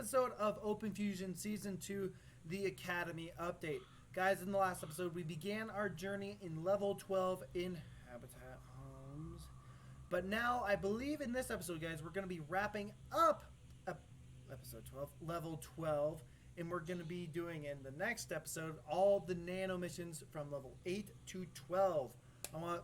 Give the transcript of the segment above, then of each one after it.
episode of Open Fusion Season 2, the Academy Update. Guys, in the last episode, we began our journey in Level 12 in Habitat Homes. But now, I believe in this episode, guys, we're going to be wrapping up Episode 12, Level 12. And we're going to be doing, in the next episode, all the nano missions from Level 8 to 12. I want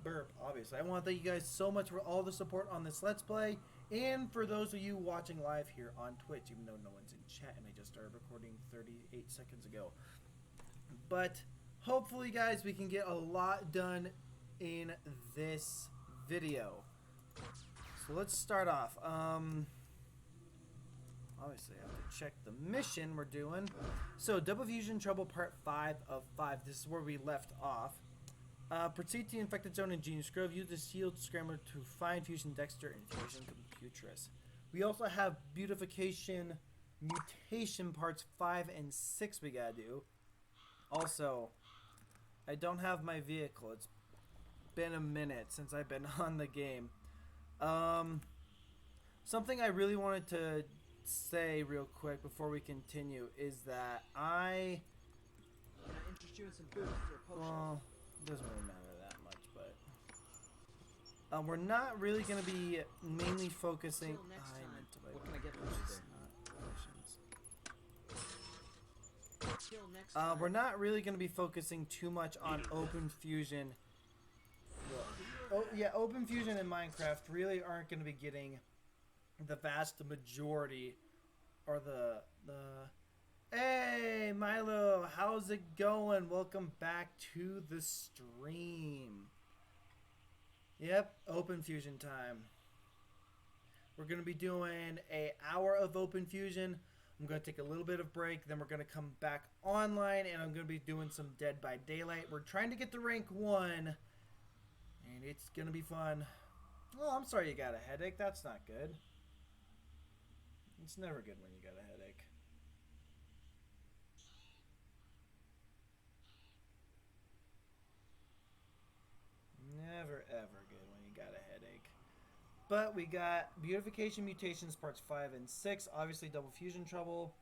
to thank you guys so much for all the support on this Let's Play. And for those of you watching live here on Twitch, even though no one's in chat and I just started recording 38 seconds ago. But hopefully, guys, we can get a lot done in this video. So let's start off. Obviously, I have to check the mission we're doing. So, Double Fusion Trouble Part 5 of 5. This is where we left off. Proceed to the infected zone in Genius Grove. Use the shield scrambler to find Fusion Dexter and Fusion Computress. We also have Beautification Mutation Parts 5 and 6 we gotta do. Also, I don't have my vehicle. It's been a minute since I've been on the game. Something I really wanted to say real quick before we continue is that I interest you in some boosts or potions. Well, it doesn't really matter that much, but we're not really going to be mainly focusing. What can I get potions? We're not really going to be focusing too much on Open Fusion. Open Fusion and Minecraft really aren't going to be getting the vast majority, or the Hey Milo, how's it going? Welcome back to the stream. Yep, Open Fusion time. We're going to be doing an hour of Open Fusion. I'm going to take a little bit of break, then we're going to come back online, and I'm going to be doing some Dead by Daylight. We're trying to get to rank 1, and it's going to be fun. Oh, I'm sorry you got a headache. That's not good. It's never good when you got a headache. Never ever good when you got a headache. But we got Beautification Mutations Parts 5 and 6. Obviously Double Fusion Trouble.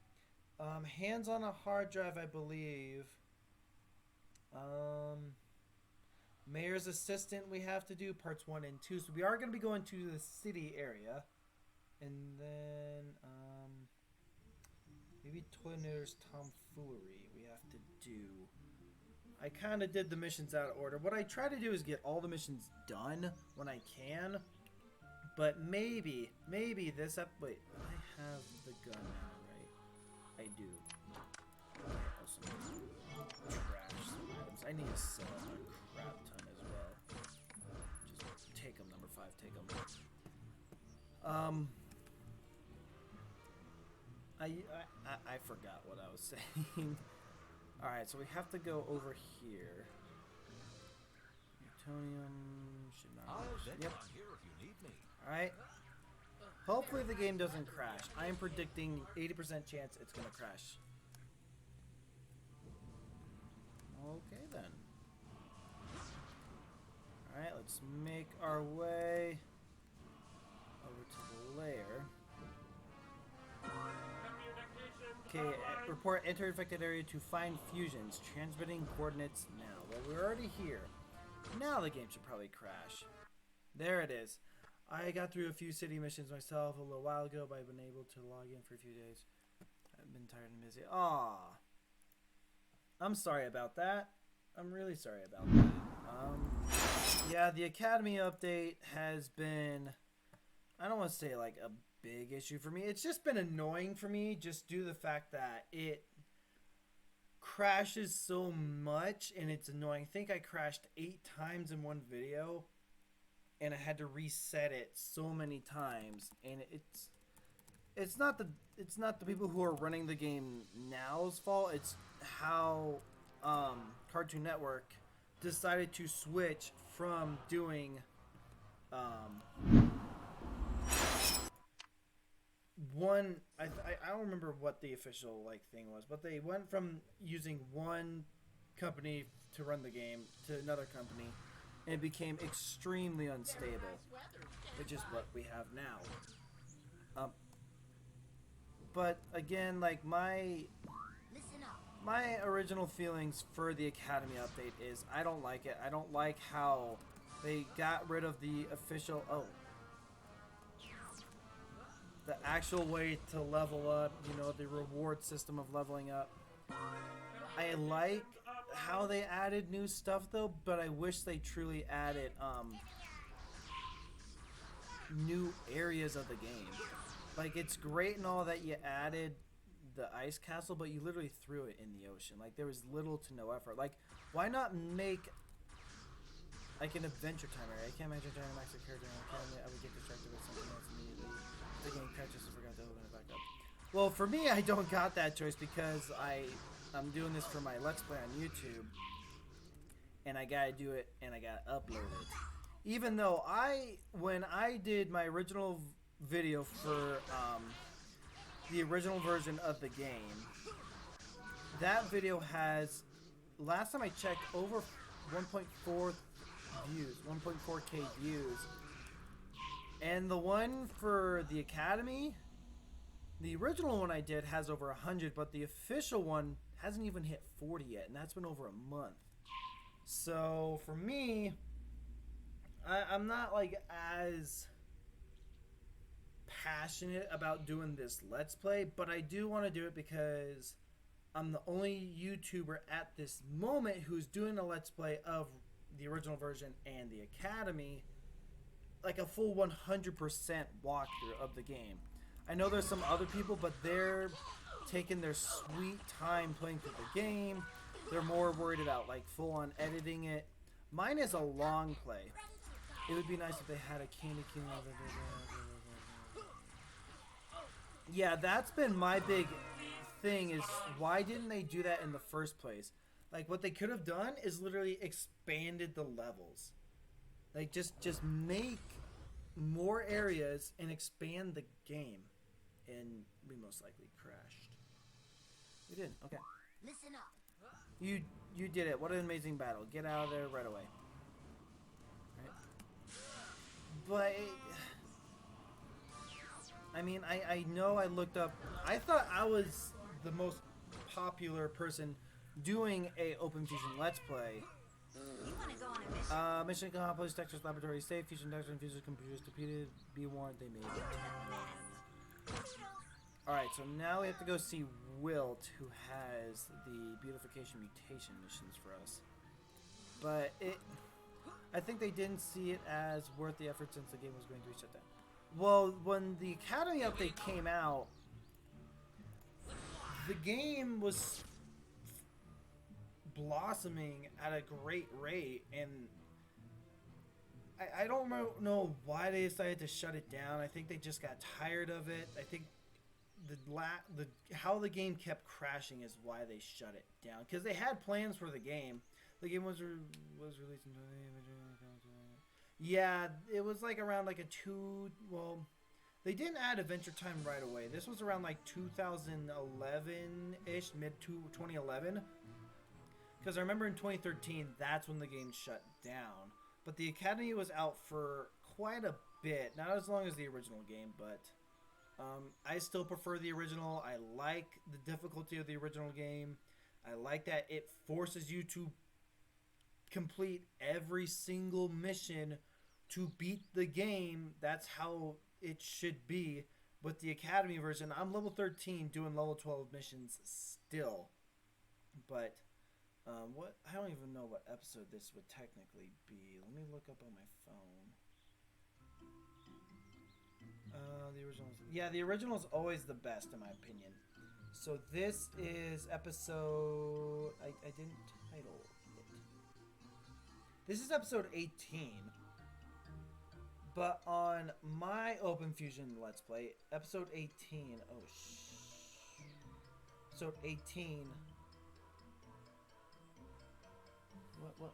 Hands on a hard drive, I believe. Mayor's Assistant we have to do Parts 1 and 2. So we are going to be going to the city area. And then, maybe Toyner's Tomfoolery we have to do. I kind of did the missions out of order. What I try to do is get all the missions done when I can. But maybe this up. Wait, I have the gun now, right? I do. Okay, also trash some items. I need to sell a crap ton as well. Just take them, number 5, take them. I forgot what I was saying. Alright, so we have to go over here. Plutonium should not. Yep. Alright. Hopefully the game doesn't crash. I am predicting 80% chance it's gonna crash. Okay then. Alright, let's make our way over to the lair. Okay, report enter infected area to find fusions. Transmitting coordinates now. Well, we're already here. Now the game should probably crash. There it is. I got through a few city missions myself a little while ago, but I've been able to log in for a few days. I've been tired and busy. Aw. I'm sorry about that. I'm really sorry about that. Yeah, the Academy update has been, I don't want to say like a big issue for me. It's just been annoying for me, just due to the fact that it crashes so much and it's annoying. I think I crashed 8 times in one video and I had to reset it so many times, and it's not the people who are running the game now's fault. It's how Cartoon Network decided to switch from doing one, I don't remember what the official thing was, but they went from using one company to run the game to another company, and it became extremely unstable, which is what we have now. but again, like my original feelings for the Academy update is I don't like it. I don't like how they got rid of the official, the actual way to level up, you know, the reward system of leveling up. I like how they added new stuff though, but I wish they truly added new areas of the game. Like, it's great and all that you added the ice castle, but you literally threw it in the ocean. Like, there was little to no effort. Like, why not make like an adventure time area? I can't imagine trying to max a character in Academy. I would get distracted with something else immediately. The game catches and forgot to open it back up. Well, for me, I don't got that choice because I'm doing this for my Let's Play on YouTube, and I gotta do it and I gotta upload it. Even though when I did my original video for the original version of the game, that video has, last time I checked, over 1.4 views, 1.4k views. And the one for the Academy, the original one I did has over 100, but the official one hasn't even hit 40 yet, and that's been over a month. So for me, I'm not like as passionate about doing this Let's Play, but I do want to do it because I'm the only YouTuber at this moment who's doing a Let's Play of the original version and the Academy, like a full 100% walkthrough of the game. I know there's some other people, but they're taking their sweet time playing through the game. They're more worried about like full on editing it. Mine is a long play. It would be nice if they had a Candy King. Yeah, that's been my big thing, is why didn't they do that in the first place? Like, what they could have done is literally expanded the levels. Like, just make more areas and expand the game. And we most likely crashed. We did. Okay. Listen up. You did it. What an amazing battle. Get out of there right away. But I mean, I know I looked up. I thought I was the most popular person doing a Open Fusion Let's Play. You wanna go on a mission? Mission accomplished. Texas Laboratory safe. Fusion Texas and Fusion computers defeated. Be warned, they made it. Alright, so now we have to go see Wilt, who has the beautification mutation missions for us. But I think they didn't see it as worth the effort since the game was going to be shut down. Well, when the Academy update came out, the game was blossoming at a great rate, and I don't know why they decided to shut it down. I think they just got tired of it. I think how the game kept crashing is why they shut it down, because they had plans for the game. The game was released in... Yeah, it was like around like well, they didn't add Adventure Time right away. This was around like 2011-ish, mid-2011. Because I remember in 2013, that's when the game shut down. But the Academy was out for quite a bit. Not as long as the original game, but I still prefer the original. I like the difficulty of the original game. I like that it forces you to complete every single mission to beat the game. That's how it should be. With the Academy version, I'm level 13 doing level 12 missions still. But what, I don't even know what episode this would technically be. Let me look up on my phone. The original, yeah, the original is always the best in my opinion. So this is episode, I didn't title it. This is episode 18. But on my Open Fusion Let's Play, episode 18, episode 18, what?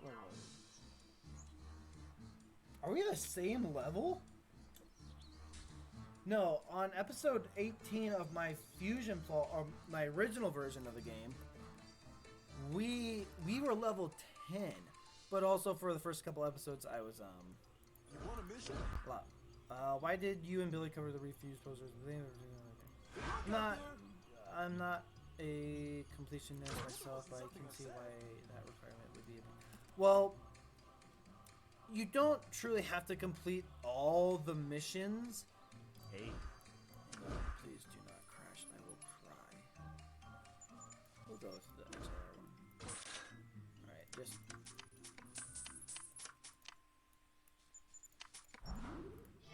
Are we the same level? No, on episode 18 of my Fusion Fall, or my original version of the game, we were level 10. But also for the first couple episodes, I was You want a mission? why did you and Billy cover the refuse posters? I'm not a completionist myself, but I can see why that requirement would be. Well, you don't truly have to complete all the missions. Hey. Please do not crash. I will cry. We'll go with the XLR one. Alright, just...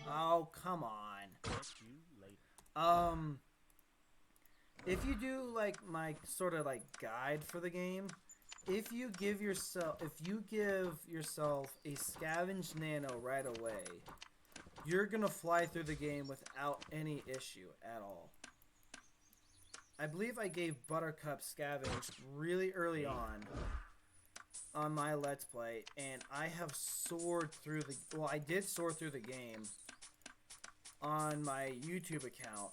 Oh, come on. Catch you later. If you do like my sort of like guide for the game, if you give yourself a scavenge nano right away, you're gonna fly through the game without any issue at all. I believe I gave Buttercup scavenge really early on my Let's Play, and I have soared through the... Well, I did soar through the game on my YouTube account.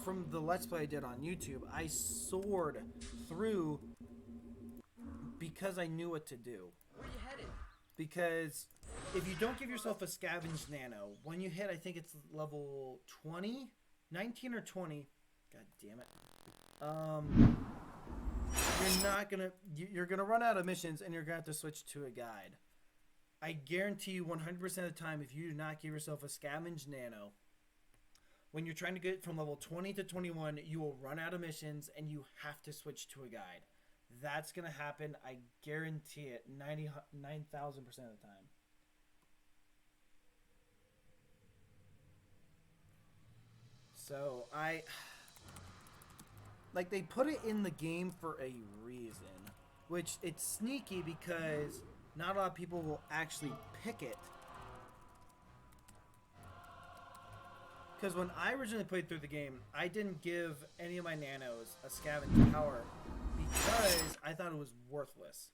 From the Let's Play I did on YouTube, I soared through because I knew what to do. Where you headed? Because if you don't give yourself a scavenge nano, when you hit, I think it's level 20, 19 or 20. God damn it. You're gonna run out of missions, and you're gonna have to switch to a guide. I guarantee you 100% of the time, if you do not give yourself a scavenge nano, when you're trying to get from level 20 to 21, you will run out of missions and you have to switch to a guide. That's going to happen. I guarantee it 9,000% of the time. So, like, they put it in the game for a reason. Which, it's sneaky because not a lot of people will actually pick it. Because when I originally played through the game, I didn't give any of my nanos a scavenge power because I thought it was worthless.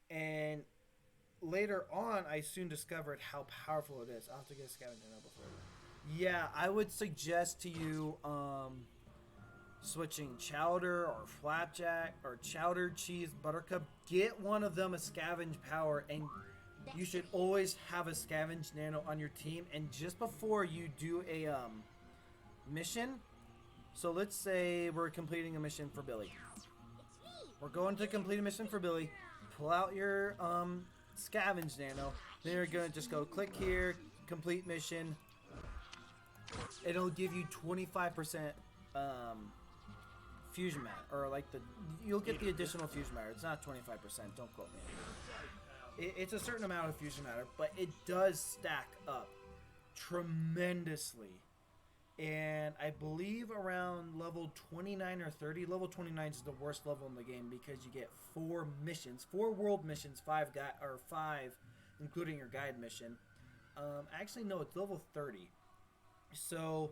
And later on, I soon discovered how powerful it is. I'll have to get a scavenge nano before. Yeah, I would suggest to you switching Chowder or Flapjack or Chowder, Cheese, Buttercup. Get one of them a scavenge power, and you should always have a scavenge nano on your team. And just before you do a mission, so let's say we're completing a mission for Billy. We're going to complete a mission for Billy. Pull out your scavenge nano. Then you're gonna just go click here, complete mission. It'll give you 25% fusion matter, or like you'll get the additional fusion matter. It's not 25%. Don't quote me. It's a certain amount of fusion matter, but it does stack up tremendously. And I believe around level 29 or 30, level 29 is the worst level in the game because you get 4 missions, 4 world missions, 5 including your guide mission. Actually, no, it's level 30. So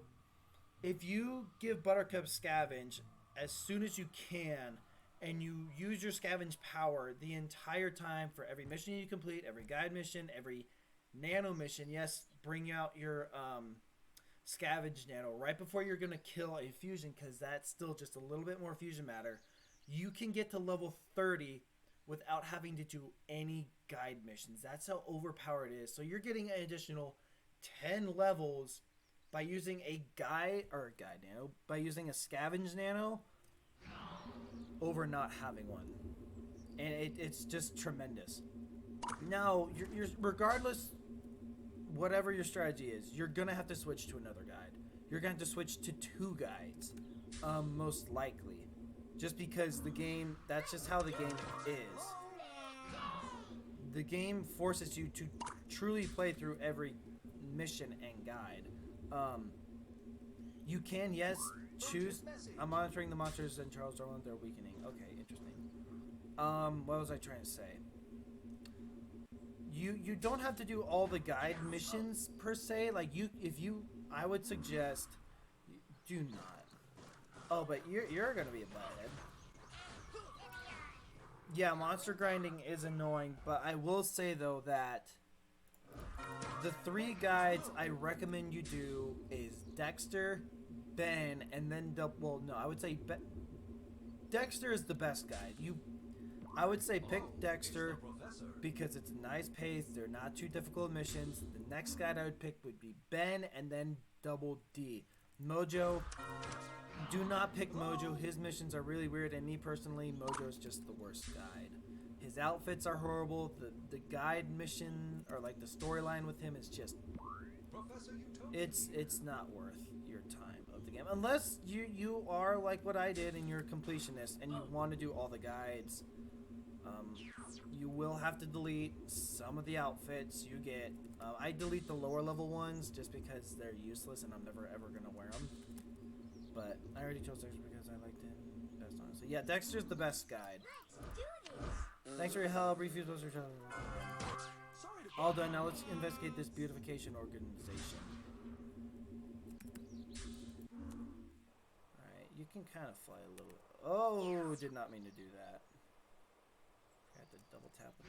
if you give Buttercup scavenge as soon as you can, and you use your scavenge power the entire time for every mission you complete, every guide mission, every nano mission. Yes, bring out your scavenge nano right before you're going to kill a fusion, because that's still just a little bit more fusion matter. You can get to level 30 without having to do any guide missions. That's how overpowered it is. So you're getting an additional 10 levels by using a guide nano, by using a scavenge nano over not having one. And it's just tremendous. Now, you're regardless, whatever your strategy is, you're gonna have to switch to another guide. You're gonna have to switch to 2 guides, most likely, just because the game, that's just how the game is. The game forces you to truly play through every mission and guide. You can, yes, choose. I'm monitoring the monsters in Charles Darwin. They're weakening. Okay, interesting. What was I trying to say? You don't have to do all the guide missions per se. Like I would suggest do not. Oh, but you're gonna be a butthead. Yeah, monster grinding is annoying, but I will say though that the 3 guides I recommend you do is Dexter, Ben, and then I would say Dexter is the best guide. I would say pick Dexter, because it's a nice pace. They're not too difficult missions. The next guide I would pick would be Ben and then Double D. Mojo, do not pick Mojo. His missions are really weird, and me personally, Mojo's just the worst guide. His outfits are horrible. The guide mission, or like the storyline with him, is just... It's not worth your time of the game. Unless you are like what I did and you're a completionist and you want to do all the guides. You will have to delete some of the outfits you get. I delete the lower level ones just because they're useless and I'm never ever going to wear them. But I already chose Dexter because I liked him best, honestly. Yeah, Dexter's the best guide. Thanks for your help. Refuse those or all done. Now let's investigate this beautification organization. Alright, you can kind of fly a little. Oh, did not mean to do that. I had to double tap with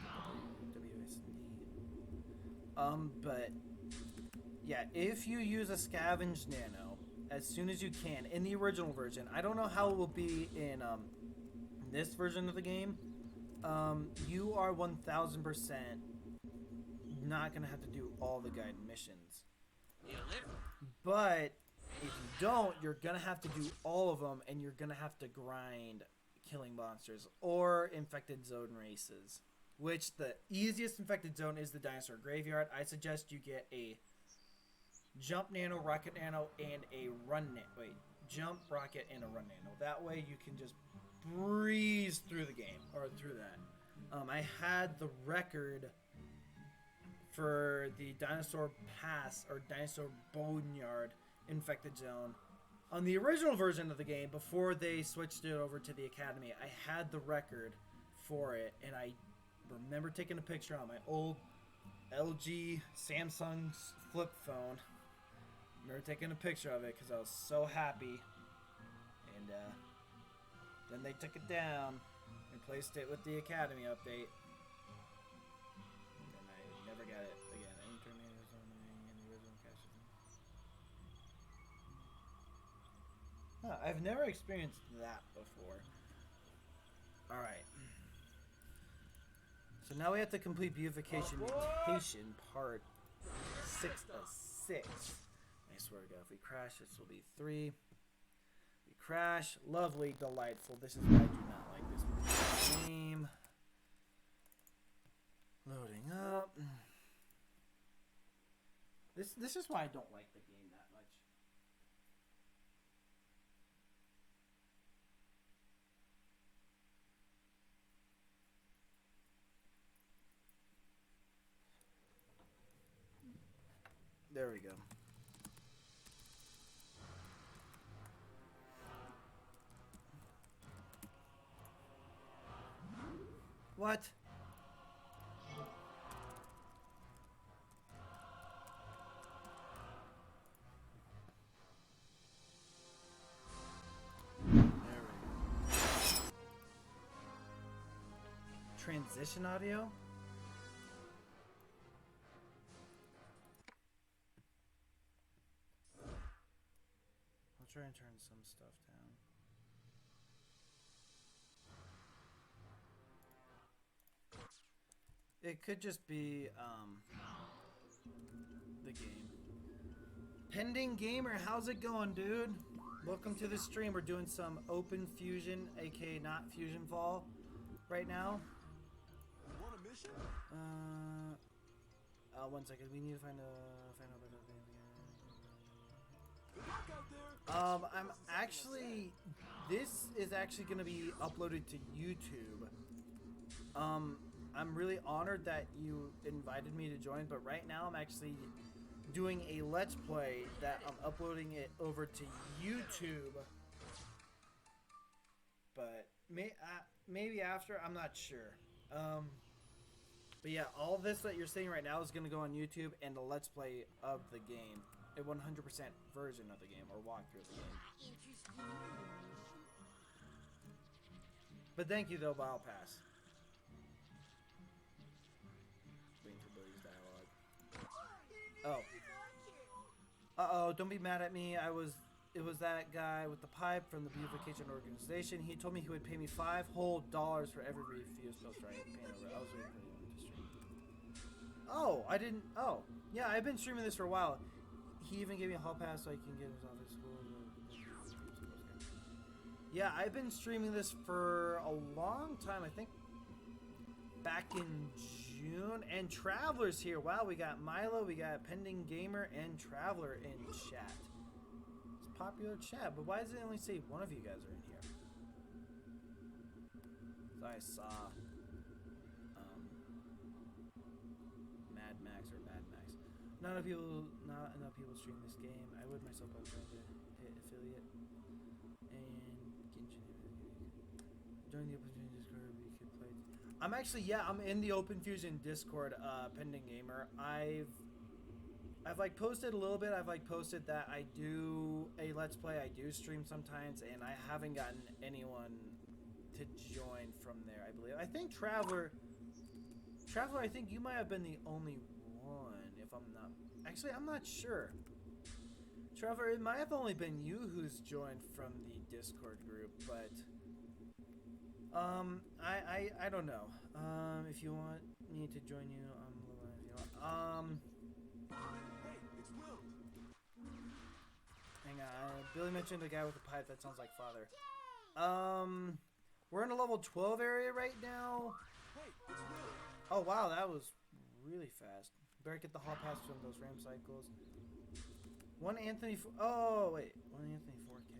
the WSD. But yeah, if you use a scavenge nano as soon as you can in the original version, I don't know how it will be in this version of the game. You are 1000% not gonna have to do all the guide missions. But if you don't, you're gonna have to do all of them, and you're gonna have to grind killing monsters or infected zone races. Which the easiest infected zone is the dinosaur graveyard. I suggest you get a jump nano, rocket nano, and a run nano. Jump, rocket, and a run nano. That way you can just breeze through the game, or through that. I had the record for the dinosaur pass, or dinosaur boneyard infected zone. On the original version of the game, before they switched it over to the Academy, I had the record for it, and I remember taking a picture on my old LG Samsung flip phone. I remember taking a picture of it because I was so happy. And then they took it down and replaced it with the Academy update. And I never got it again. I've never experienced that before. Alright. So now we have to complete beautification mutation part 6 of 6. I swear to God, if we crash, this will be 3. We crash. Lovely, delightful. This is why I do not like this game. Loading up. This is why I don't like the game that much. There we go. What? There we go. Transition audio? I'll try and turn some stuff down. It could just be the game. Pending Gamer, how's it going, dude? Welcome to the stream. We're doing some Open Fusion, aka not Fusion Fall, right now. You want a mission? 1 second. We need to find a Good luck out there. I'm actually. This is actually going to be uploaded to YouTube. I'm really honored that you invited me to join, but right now I'm actually doing a Let's Play that I'm uploading it over to YouTube. But maybe after, I'm not sure. But yeah, all this that you're seeing right now is going to go on YouTube and the Let's Play of the game. A 100% version of the game, or walkthrough of the game. But thank you though, Battle Pass. Waiting for Billy's dialogue. Oh. Uh-oh, don't be mad at me. It was that guy with the pipe from the beautification organization. He told me he would pay me $5 whole for every refuse post right. I was waiting for you. Oh, I didn't. Oh, yeah, I've been streaming this for a while. He even gave me a hall pass so I can get his office school. Yeah, I've been streaming this for a long time. I think back in June. And Traveler's here. Wow, we got Milo, we got Pending Gamer, and Traveler in chat. It's popular chat, but why does it only say one of you guys are in here? So I saw Mad Max or Bad Max. Not enough people stream this game. I would myself by trying to hit affiliate and join the Open Fusion Discord. We could play. I'm actually I'm in the Open Fusion Discord. Pending Gamer. I've like posted a little bit. I've like posted that I do a Let's Play. I do stream sometimes, and I haven't gotten anyone to join from there. I believe. I think Traveler. I think you might have been the only one. If I'm not. Actually, I'm not sure. Trevor, it might have only been you who's joined from the Discord group, but I don't know. If you want me to join you, if you want. Hey, it's Will. Hang on. Billy mentioned the guy with the pipe. That sounds like father. We're in a level 12 area right now. Hey, it's Will. Oh wow, that was really fast. Better get the hall pass from those ram cycles. One Anthony. Oh wait, one Anthony 4K.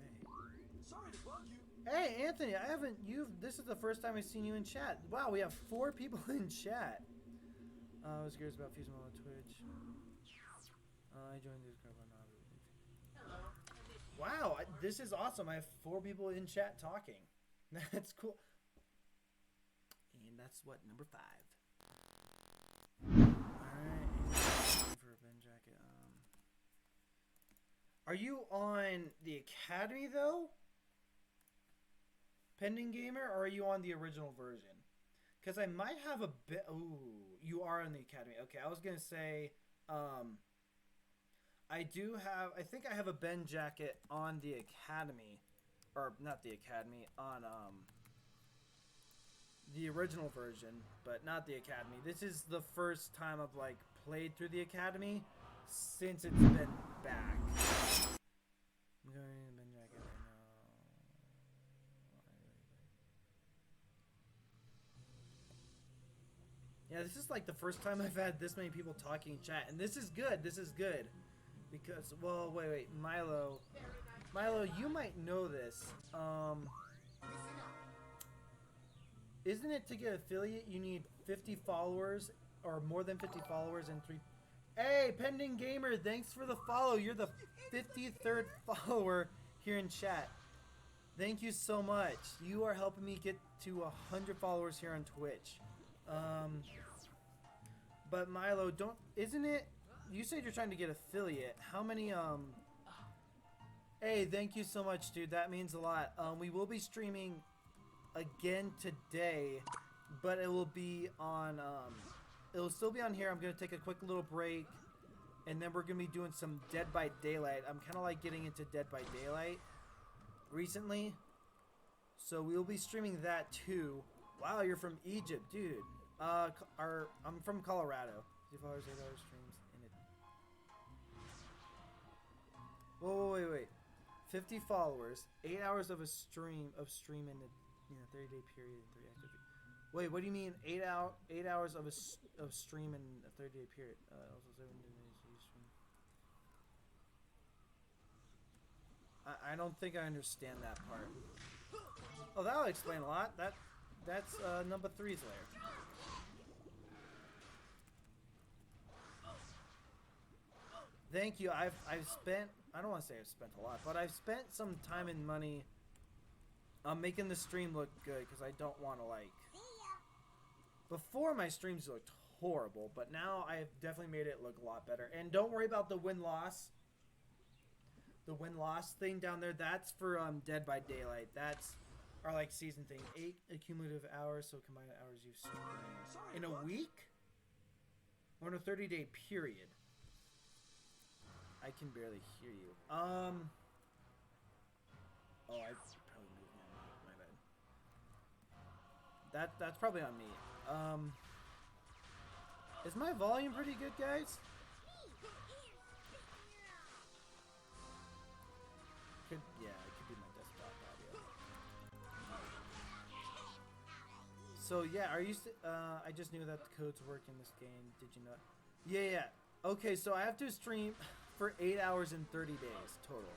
Sorry to bug you. Hey Anthony, I haven't. This is the first time I've seen you in chat. Wow, we have 4 people in chat. I was curious about Fusing on Twitch. I joined this group on Wow, this is awesome. I have 4 people in chat talking. That's cool. And that's what, number 5. Alright, for a Ben jacket. Are you on the Academy though? Pending Gamer, or are you on the original version? Because I might have a bit. Ooh, you are on the Academy. Okay, I was gonna say, I do have. I think I have a Ben jacket on the Academy, or not the Academy, on the original version, but not the Academy. This is the first time I've like played through the Academy since it's been back. I'm going to Ben jacket right now. Yeah, this is like the first time I've had this many people talking in chat, and this is good. This is good because, well, wait, Milo, you might know this. Isn't it to get affiliate you need 50 followers or more than 50 followers and 3? Hey, Pending Gamer, thanks for the follow. You're the 53rd follower here in chat. Thank you so much. You are helping me get to 100 followers here on Twitch. But Milo, isn't it? You said you're trying to get affiliate. How many? Hey, thank you so much, dude. That means a lot. We will be streaming again today, but it will be on. It'll still be on here. I'm gonna take a quick little break, and then we're gonna be doing some Dead by Daylight. I'm kind of like getting into Dead by Daylight recently, so we'll be streaming that too. Wow, you're from Egypt, dude. I'm from Colorado. 50 followers, 8 hours streams in it. Whoa, wait. 50 followers, 8 hours of a stream in a 30-day period and 3 active. Wait, what do you mean 8 hours of stream in a 30-day period? Also 7 days stream. I don't think I understand that part. Oh, that'll explain a lot. That's number 3's lair. Thank you. I've spent. I don't want to say I've spent a lot, but I've spent some time and money making the stream look good because I don't want to like. Before my streams looked horrible, but now I've definitely made it look a lot better. And don't worry about the win-loss. The win-loss thing down there, that's for Dead by Daylight. That's our like season thing. 8 accumulative hours, so combined hours you've streamed in a week or in a 30-day period. I can barely hear you. Oh, I probably moved my bad. That's probably on me. Is my volume pretty good, guys? Yeah, it could be my desktop audio. So yeah, are you? I just knew that the codes work in this game. Did you know? Yeah. Okay, so I have to stream for 8 hours and 30 days total.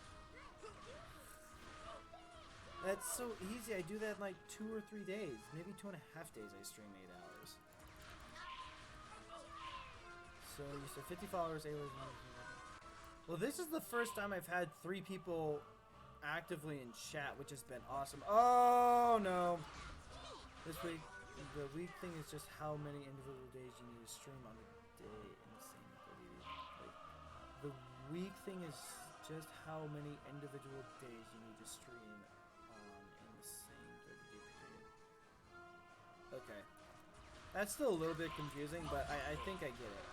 That's so easy. I do that in like 2 or 3 days, maybe 2.5 days. I stream 8 hours. So you said 50 followers, 8 hours. Well, this is the first time I've had 3 people actively in chat, which has been awesome. Oh no! This week, the week thing is just how many individual days you need to stream on the day in the same 30 days. Like, the week thing is just how many individual days you need to stream in the same 30-day period. Okay. That's still a little bit confusing, but I think I get it.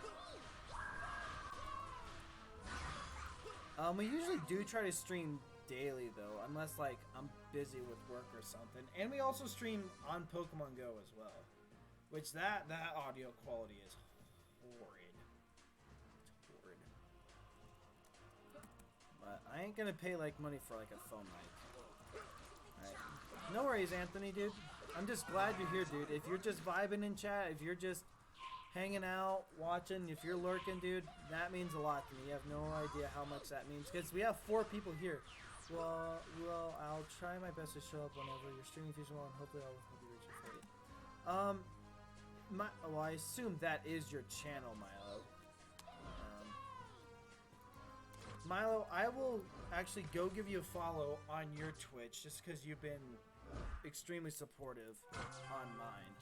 We usually do try to stream daily though, unless like I'm busy with work or something. And we also stream on Pokemon Go as well, which that audio quality is horrid. It's horrid. But I ain't gonna pay like money for like a phone mic. Alright. No worries, Anthony, dude. I'm just glad you're here, dude. If you're just vibing in chat, if you're just hanging out, watching, if you're lurking, dude, that means a lot to me. You have no idea how much that means. Because we have 4 people here. Well, I'll try my best to show up whenever you're streaming feasible, and hopefully I'll help you reach your fate. Well, I assume that is your channel, Milo. Milo, I will actually go give you a follow on your Twitch, just because you've been extremely supportive on mine.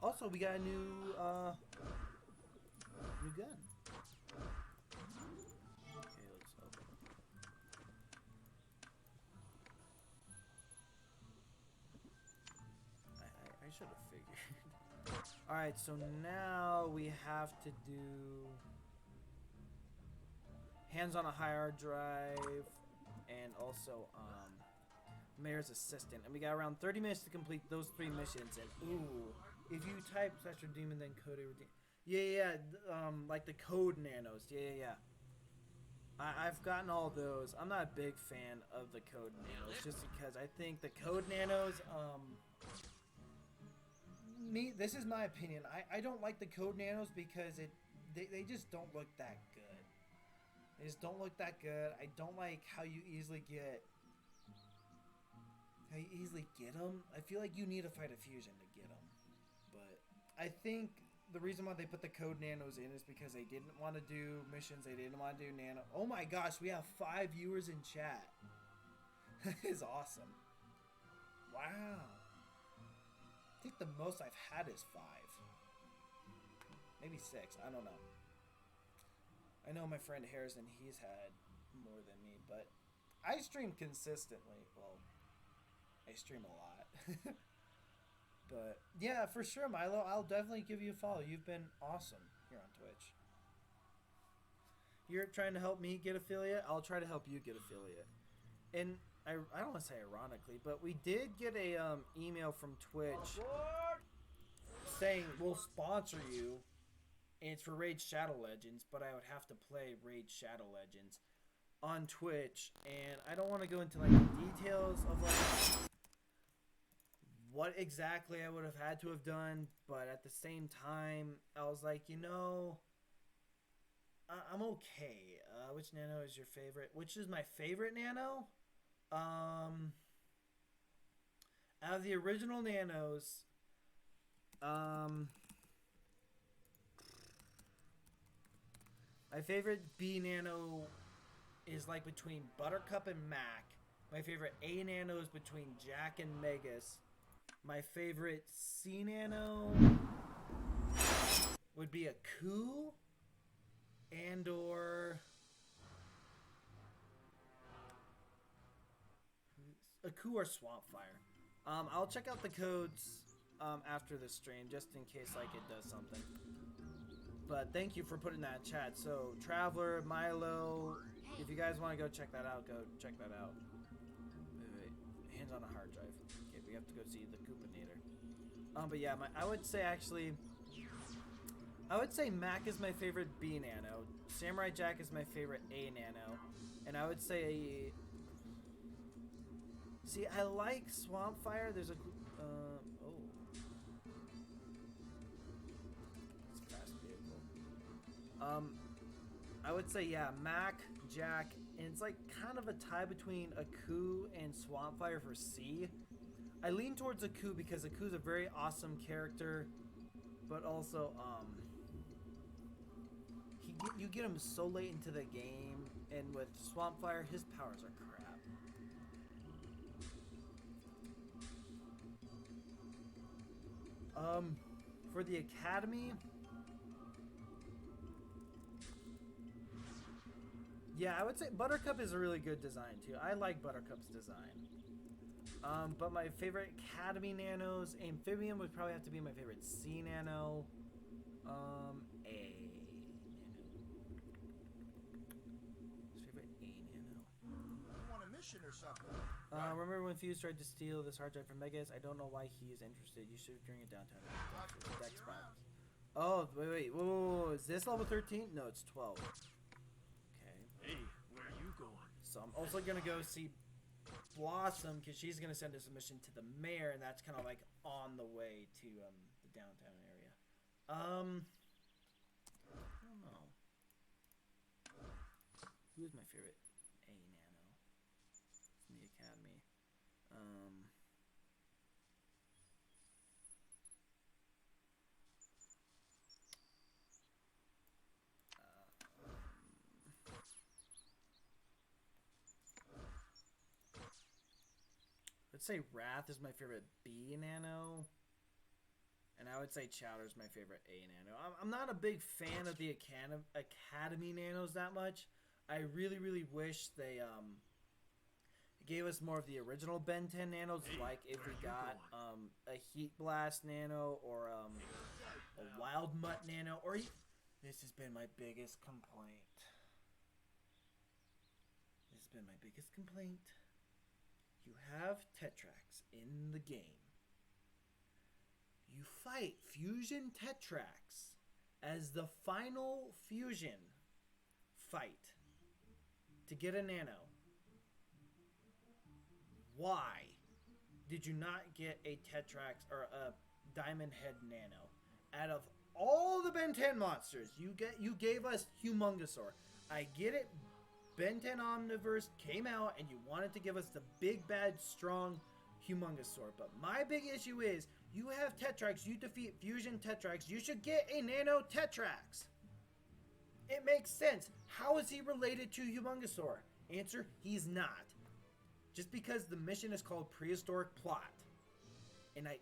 Also, we got a new gun. Okay, let's open. I should have figured. Alright, so now we have to do hands on a hard drive and also Mayor's Assistant. And we got around 30 minutes to complete those 3 missions. And ooh, if you type / demon then code a redeem. Yeah, like the code nanos. Yeah. I've gotten all those. I'm not a big fan of the code nanos just because I think the code nanos, this is my opinion. I don't like the code nanos because they just don't look that good. They just don't look that good. I don't like how you easily get them. I feel like you need to fight a fusion to get them. But I think the reason why they put the code nanos in is because they didn't want to do missions. They didn't want to do nano. Oh my gosh, we have 5 viewers in chat. That is awesome. Wow. I think the most I've had is 5. Maybe 6. I don't know. I know my friend Harrison, he's had more than me, but I stream consistently. Well, I stream a lot. But yeah, for sure, Milo, I'll definitely give you a follow. You've been awesome here on Twitch. You're trying to help me get affiliate, I'll try to help you get affiliate. And I don't want to say ironically, but we did get a email from Twitch saying we'll sponsor you, and it's for Raid Shadow Legends, but I would have to play Raid Shadow Legends on Twitch, and I don't want to go into like the details of like what exactly I would have had to have done, but at the same time, I was like, you know, I'm okay. Which nano is your favorite? Which is my favorite nano? Out of the original nanos, my favorite B nano is like between Buttercup and Mac. My favorite A nano is between Jack and Megas. My favorite C nano would be a Coup and or a Coup or Swampfire. I'll check out the codes after the stream just in case like it does something. But thank you for putting that in chat. So Traveler, Milo, if you guys want to go check that out, go check that out. Wait. Hands on a hard drive. Okay, we have to go see the Coopinator. But yeah, I would say actually I would say Mac is my favorite B nano. Samurai Jack is my favorite A nano. And I would say... See, I like Swamp Fire. There's a... oh. It's a fast vehicle. I would say, yeah, Mac, Jack, and it's like kind of a tie between Aku and Swamp Fire for C. I lean towards Aku because Aku's a very awesome character, but also, you get him so late into the game, and with Swamp Fire, his powers are crap. For the Academy, yeah, I would say Buttercup is a really good design too. I like Buttercup's design. But my favorite Academy nanos, Amphibian would probably have to be my favorite C nano. A nano. His favorite A nano. You want a mission or something? Remember when Fuse tried to steal this hard drive from Megas? I don't know why he is interested. You should bring it downtown. Dex bombs. Oh, wait. Whoa. Is this level 13? No, it's 12. Okay. Hey, where are you going? So I'm also going to go see Blossom because she's going to send us a mission to the mayor, and that's kind of like on the way to the downtown area. I don't know. Who's my favorite A nano from the Academy? Let's say Wrath is my favorite B nano. And I would say Chowder's my favorite A nano. I'm not a big fan of the Academy nanos that much. I really, really wish they gave us more of the original Ben 10 nanos, like if we got a Heat Blast nano or a Wild Mutt nano. Or this has been my biggest complaint. This has been my biggest complaint. You have Tetrax in the game. You fight Fusion Tetrax as the final fusion fight to get a nano. Why did you not get a Tetrax or a Diamond Head nano? Out of all the Ben 10 monsters, you gave us Humongousaur. I get it. Ben 10 Omniverse came out and you wanted to give us the big, bad, strong Humongousaur. But my big issue is you have Tetrax, you defeat Fusion Tetrax, you should get a Nano Tetrax. It makes sense. How is he related to Humongousaur? Answer, he's not. Just because the mission is called Prehistoric Plot. And I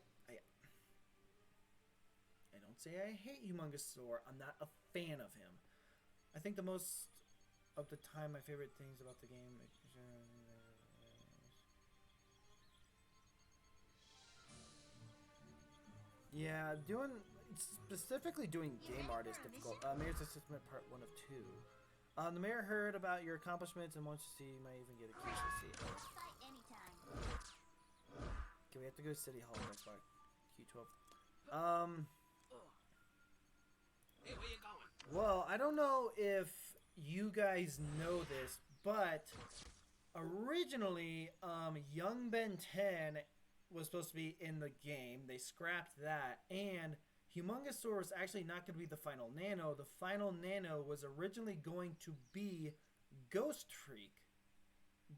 don't say I hate Humongousaur. I'm not a fan of him. I think the most of the time, my favorite things about the game. Yeah, specifically doing game art is difficult. Mayor's Assistant Part 1 of 2. The mayor heard about your accomplishments and wants to see you might even get a case to see it. Anytime. Okay, we have to go to City Hall next by Q12. Hey, where you going? Well, I don't know if you guys know this, but originally, Young Ben 10 was supposed to be in the game. They scrapped that, and Humongousaur was actually not going to be the final nano. The final nano was originally going to be Ghost Freak,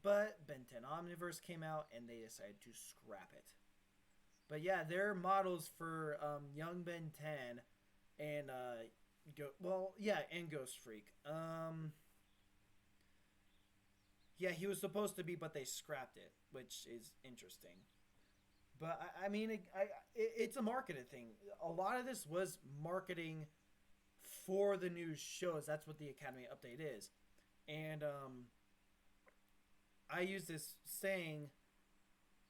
but Ben 10 Omniverse came out, and they decided to scrap it. But yeah, their models for Young Ben 10 and and Ghost Freak. Yeah, he was supposed to be, but they scrapped it, which is interesting. But I mean, it's a marketing thing. A lot of this was marketing for the new shows. That's what the Academy update is, and I use this saying.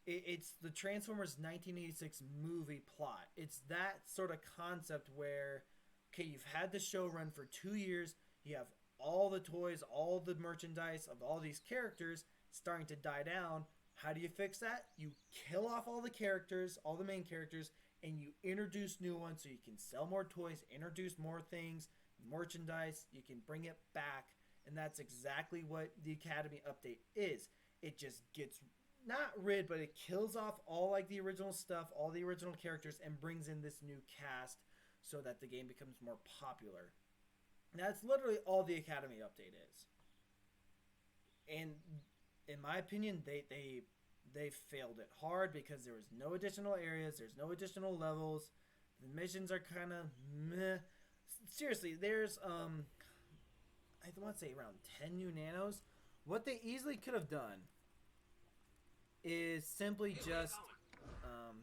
It's the Transformers 1986 movie plot. It's that sort of concept where, okay, you've had the show run for 2 years. You have all the toys, all the merchandise of all these characters starting to die down. How do you fix that? You kill off all the characters, all the main characters, and you introduce new ones so you can sell more toys, introduce more things, merchandise, you can bring it back, and that's exactly what the Academy update is. It just gets not rid, but it kills off all like the original stuff, all the original characters, and brings in this new cast so that the game becomes more popular. And that's literally all the Academy update is. And in my opinion, they failed it hard because there was no additional areas, there's no additional levels. The missions are kind of meh. Seriously, there's I want to say around 10 new nanos. What they easily could have done is simply just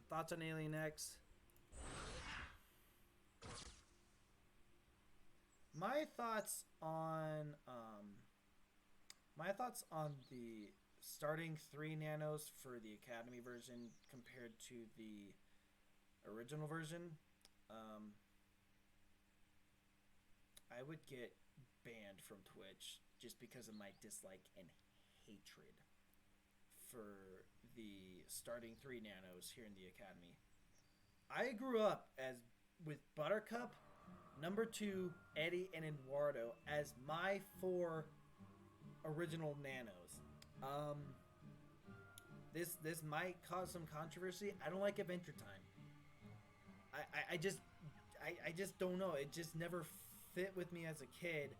thoughts on Alien X. My thoughts on the starting 3 nanos for the Academy version compared to the original version. I would get banned from Twitch just because of my dislike and hatred for the starting 3 nanos here in the Academy. I grew up with Buttercup, number 2, Eddie, and Eduardo as my 4 original nanos. This might cause some controversy. I don't like Adventure Time. I just don't know. It just never fit with me as a kid.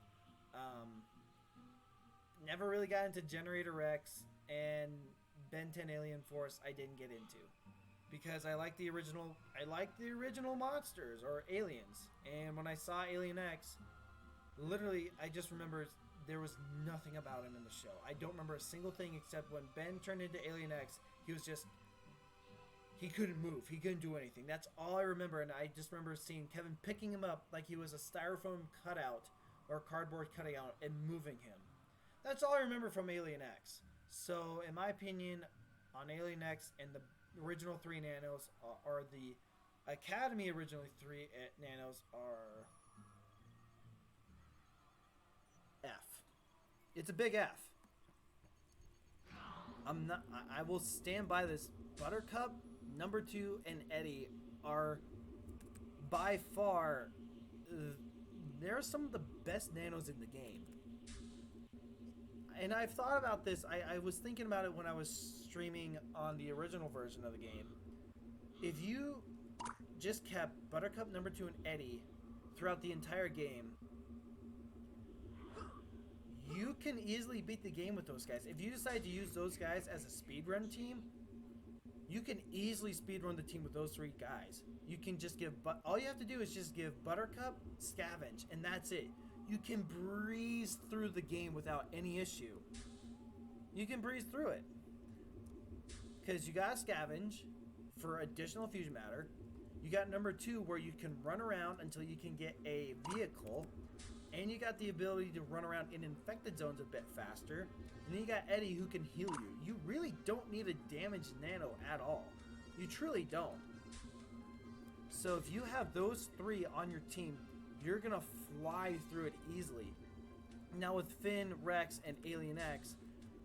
Never really got into Generator X, and Ben 10 Alien Force I didn't get into because I like the original monsters or aliens. And when I saw Alien X, literally I just remember there was nothing about him in the show. I don't remember a single thing except when Ben turned into Alien X, he couldn't move. He couldn't do anything. That's all I remember, and I just remember seeing Kevin picking him up like he was a styrofoam cutout or cardboard cutout and moving him. That's all I remember from Alien X. So, in my opinion, on Alien X and the original 3 nanos are the Academy originally 3 nanos are F. It's a big F. I will stand by this. Buttercup, number 2, and Eddie are by far they're some of the best nanos in the game. And I've thought about this. I was thinking about it when I was streaming on the original version of the game. If you just kept Buttercup, number 2, and Eddie throughout the entire game, you can easily beat the game with those guys. If you decide to use those guys as a speedrun team, you can easily speedrun the team with those 3 guys. You can just give, all you have to do is just give Buttercup, Scavenge, and that's it. You can breeze through the game without any issue. You can breeze through it. Because you got Scavenge for additional fusion matter. You got number 2 where you can run around until you can get a vehicle. And you got the ability to run around in infected zones a bit faster. And then you got Eddie who can heal you. You really don't need a damaged nano at all. You truly don't. So if you have those 3 on your team, you're going to fly through it easily. Now with Finn, Rex, and Alien X,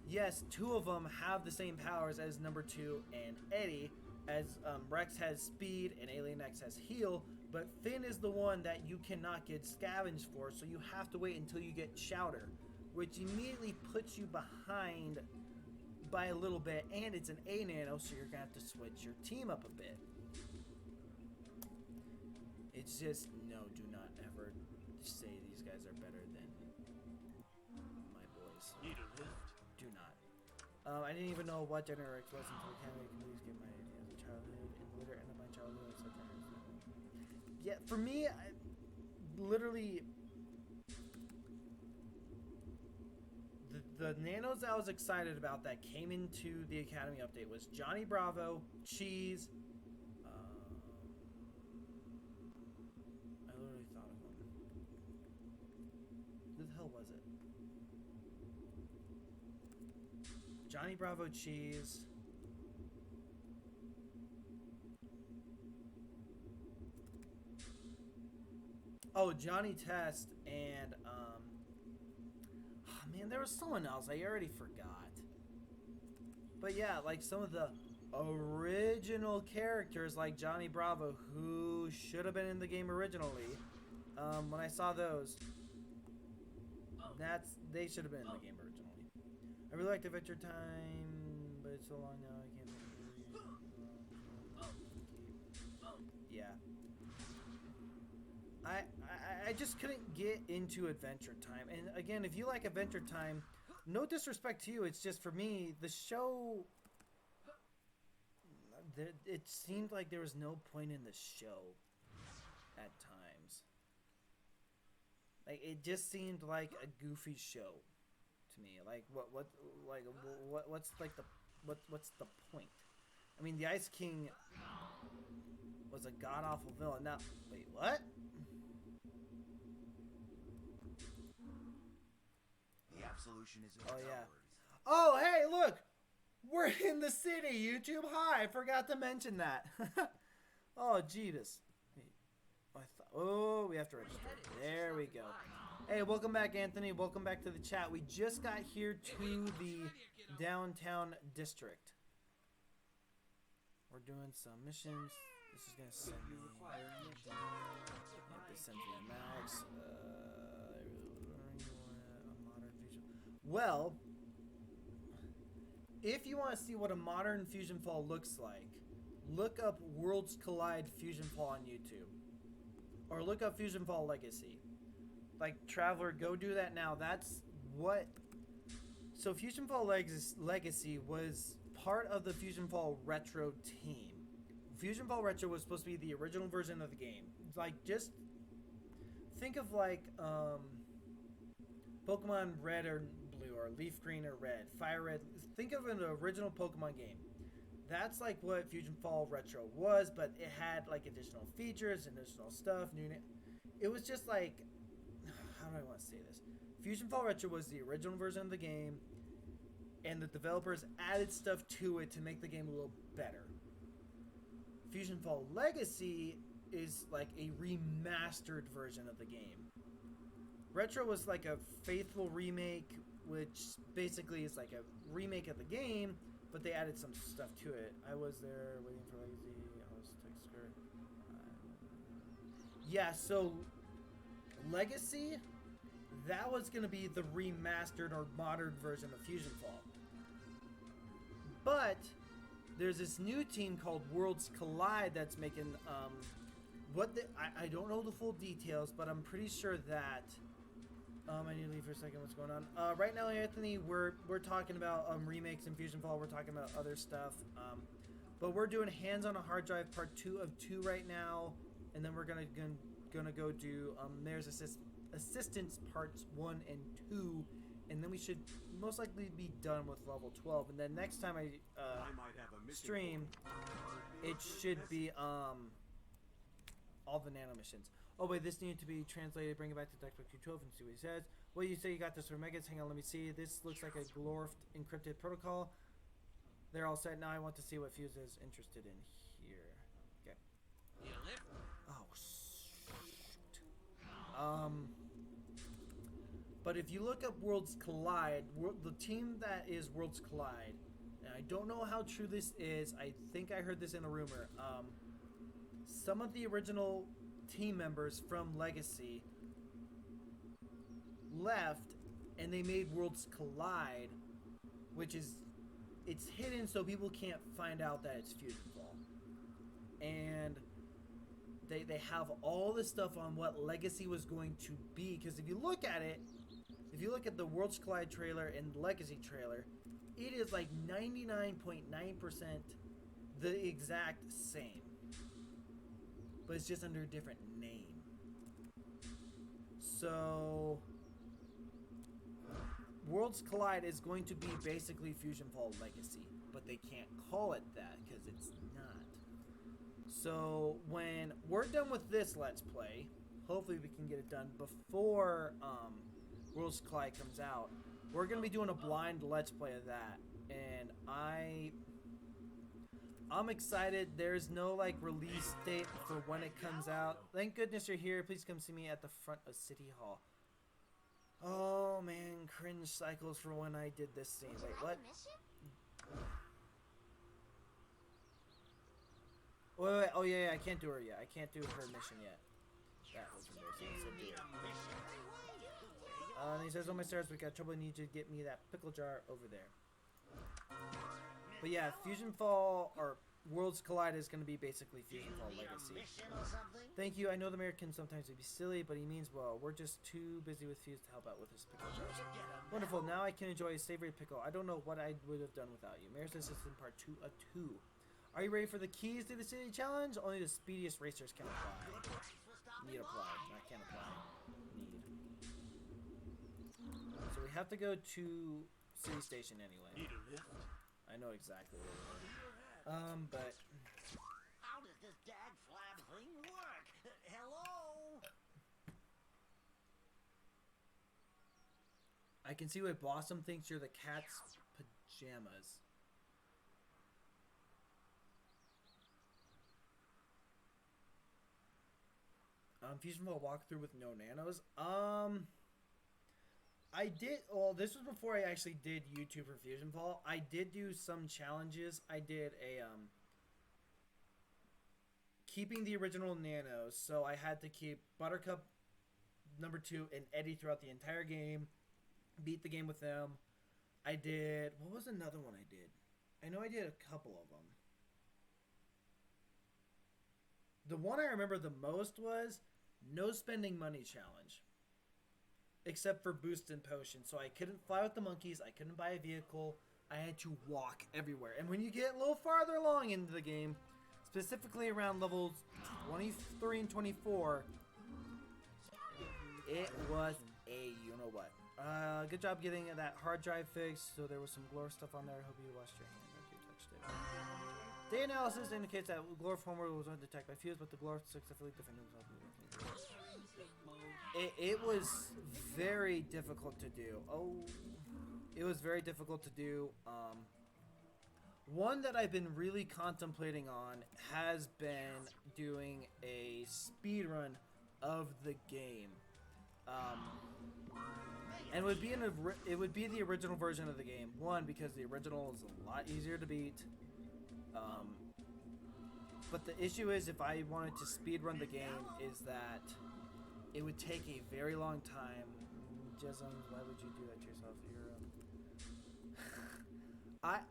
yes, 2 of them have the same powers as number 2 and Eddie, as Rex has speed and Alien X has heal, but Finn is the one that you cannot get Scavenge for, so you have to wait until you get Chowder, which immediately puts you behind by a little bit, and it's an A nano, so you're going to have to switch your team up a bit. It's just, no, do not ever say these guys are better than my boys. Need a lift? Do not. I didn't even know what Generator X was until Academy can please get my ideas of childhood and the later end of my childhood, etc. Yeah, for me, literally, the nanos I was excited about that came into the Academy update was Johnny Bravo, Cheese. I literally thought of them. Who the hell was it? Johnny Bravo, Cheese. Oh, Johnny Test and oh man, there was someone else. I already forgot. But yeah, like some of the original characters like Johnny Bravo, who should have been in the game originally. When I saw those, they should have been in the game originally. I really liked Adventure Time, but it's so long now I can't. Yeah. I just couldn't get into Adventure Time. And again, if you like Adventure Time, no disrespect to you, it's just for me, the show, it seemed like there was no point in the show at times. Like, it just seemed like a goofy show to me. Like, what's the point? I mean, the Ice King was a god-awful villain. Now, wait, what? The absolution is Oh, yeah. Oh, hey, look! We're in the city, YouTube. Hi, I forgot to mention that. Oh, Jesus. Oh, we have to register. There we go. Hey, welcome back, Anthony. Welcome back to the chat. We just got here to the downtown district. We're doing some missions. This is going to send me... This sends me a max. Well, if you want to see what a modern Fusion Fall looks like, look up Worlds Collide Fusion Fall on YouTube. Or look up Fusion Fall Legacy. Like, Traveler, go do that now. That's what... So Fusion Fall Legacy was part of the Fusion Fall Retro team. Fusion Fall Retro was supposed to be the original version of the game. Like, just think of like Pokemon Red or Blue, or Leaf Green or Red, Fire Red. Think of an original Pokemon game. That's like what Fusion Fall Retro was, but it had like additional features, additional stuff, new. It was just like, how do I want to say this? Fusion Fall Retro was the original version of the game, and the developers added stuff to it to make the game a little better. Fusion Fall Legacy is like a remastered version of the game. Retro was like a faithful remake, which basically is like a remake of the game, but they added some stuff to it. I was there waiting for Legacy. I was Texter. Yeah, so Legacy, that was going to be the remastered or modern version of Fusion Fall. But there's this new team called Worlds Collide that's making I don't know the full details, but I'm pretty sure that I need to leave for a second. What's going on? Right now, Anthony, we're talking about remakes in Fusion Fall. We're talking about other stuff, but we're doing Hands on a Hard Drive Part 2 of 2 right now, and then we're gonna go do Mayor's Assistance Parts 1 and 2, and then we should most likely be done with level 12. And then next time I stream, it should be all the nano missions. Oh wait, this needed to be translated. Bring it back to textbook 212 and see what he says. Well, you say you got this from Megas. Hang on, let me see. This looks like a glorfed encrypted protocol. They're all set. Now I want to see what Fuse is interested in here. Okay. Oh, shoot. But if you look up Worlds Collide, the team that is Worlds Collide, and I don't know how true this is. I think I heard this in a rumor. Some of the original team members from Legacy left, and they made Worlds Collide, which is, it's hidden so people can't find out that it's Fusion Fall. And they have all this stuff on what Legacy was going to be, because if you look at it, if you look at the Worlds Collide trailer and Legacy trailer, it is like 99.9% the exact same. But it's just under a different name. So Worlds Collide is going to be basically Fusion Fall Legacy, but they can't call it that because it's not. So when we're done with this Let's Play, hopefully we can get it done before Worlds Collide comes out. We're going to be doing a blind Let's Play of that, and I'm excited. There's no like release date for when it comes out. Thank goodness you're here. Please come see me at the front of City Hall. Oh man, cringe cycles for when I did this scene. Wait, what? Wait. Oh yeah, I can't do her yet. I can't do her mission yet. That was embarrassing. So do it. And he says, "Oh my stars, we got trouble. I need you to get me that pickle jar over there." But yeah, Fusion Fall or Worlds Collide is going to be basically Fusion Fall Legacy. Thank you. I know the mayor can sometimes be silly, but he means well. We're just too busy with Fuse to help out with his pickle jars. Wonderful. Now I can enjoy a savory pickle. I don't know what I would have done without you. Mayor's Assistant Part 2 of 2. Are you ready for the keys to the city challenge? Only the speediest racers can apply. Need apply. Not can apply. Need. So we have to go to City Station anyway. Need a lift? I know exactly where we are. But How does this dag flab thing work? Hello? I can see why Blossom thinks you're the cat's pajamas. Fusion Ball walkthrough with no nanos. I did. Well, this was before I actually did YouTube for Fusion Fall. I did do some challenges. I did a keeping the original nanos. So I had to keep Buttercup number 2 and Eddie throughout the entire game. Beat the game with them. I did. What was another one I did? I know I did a couple of them. The one I remember the most was no spending money challenge. Except for boost and potion. So I couldn't fly with the monkeys. I couldn't buy a vehicle. I had to walk everywhere. And when you get a little farther along into the game, specifically around levels 23 and 24, it was a you-know-what. Good job getting that hard drive fixed. So there was some glore stuff on there. I hope you washed your hands after you touched it. Day analysis indicates that glore former was undetected by Fuse, but the glore successfully defended himself. It was very difficult to do. It was very difficult to do. One that I've been really contemplating on has been doing a speed run of the game. And it would be the original version of the game. One, because the original is a lot easier to beat. But the issue is, if I wanted to speed run the game, is that it would take a very long time. Jezums, why would you do that to yourself?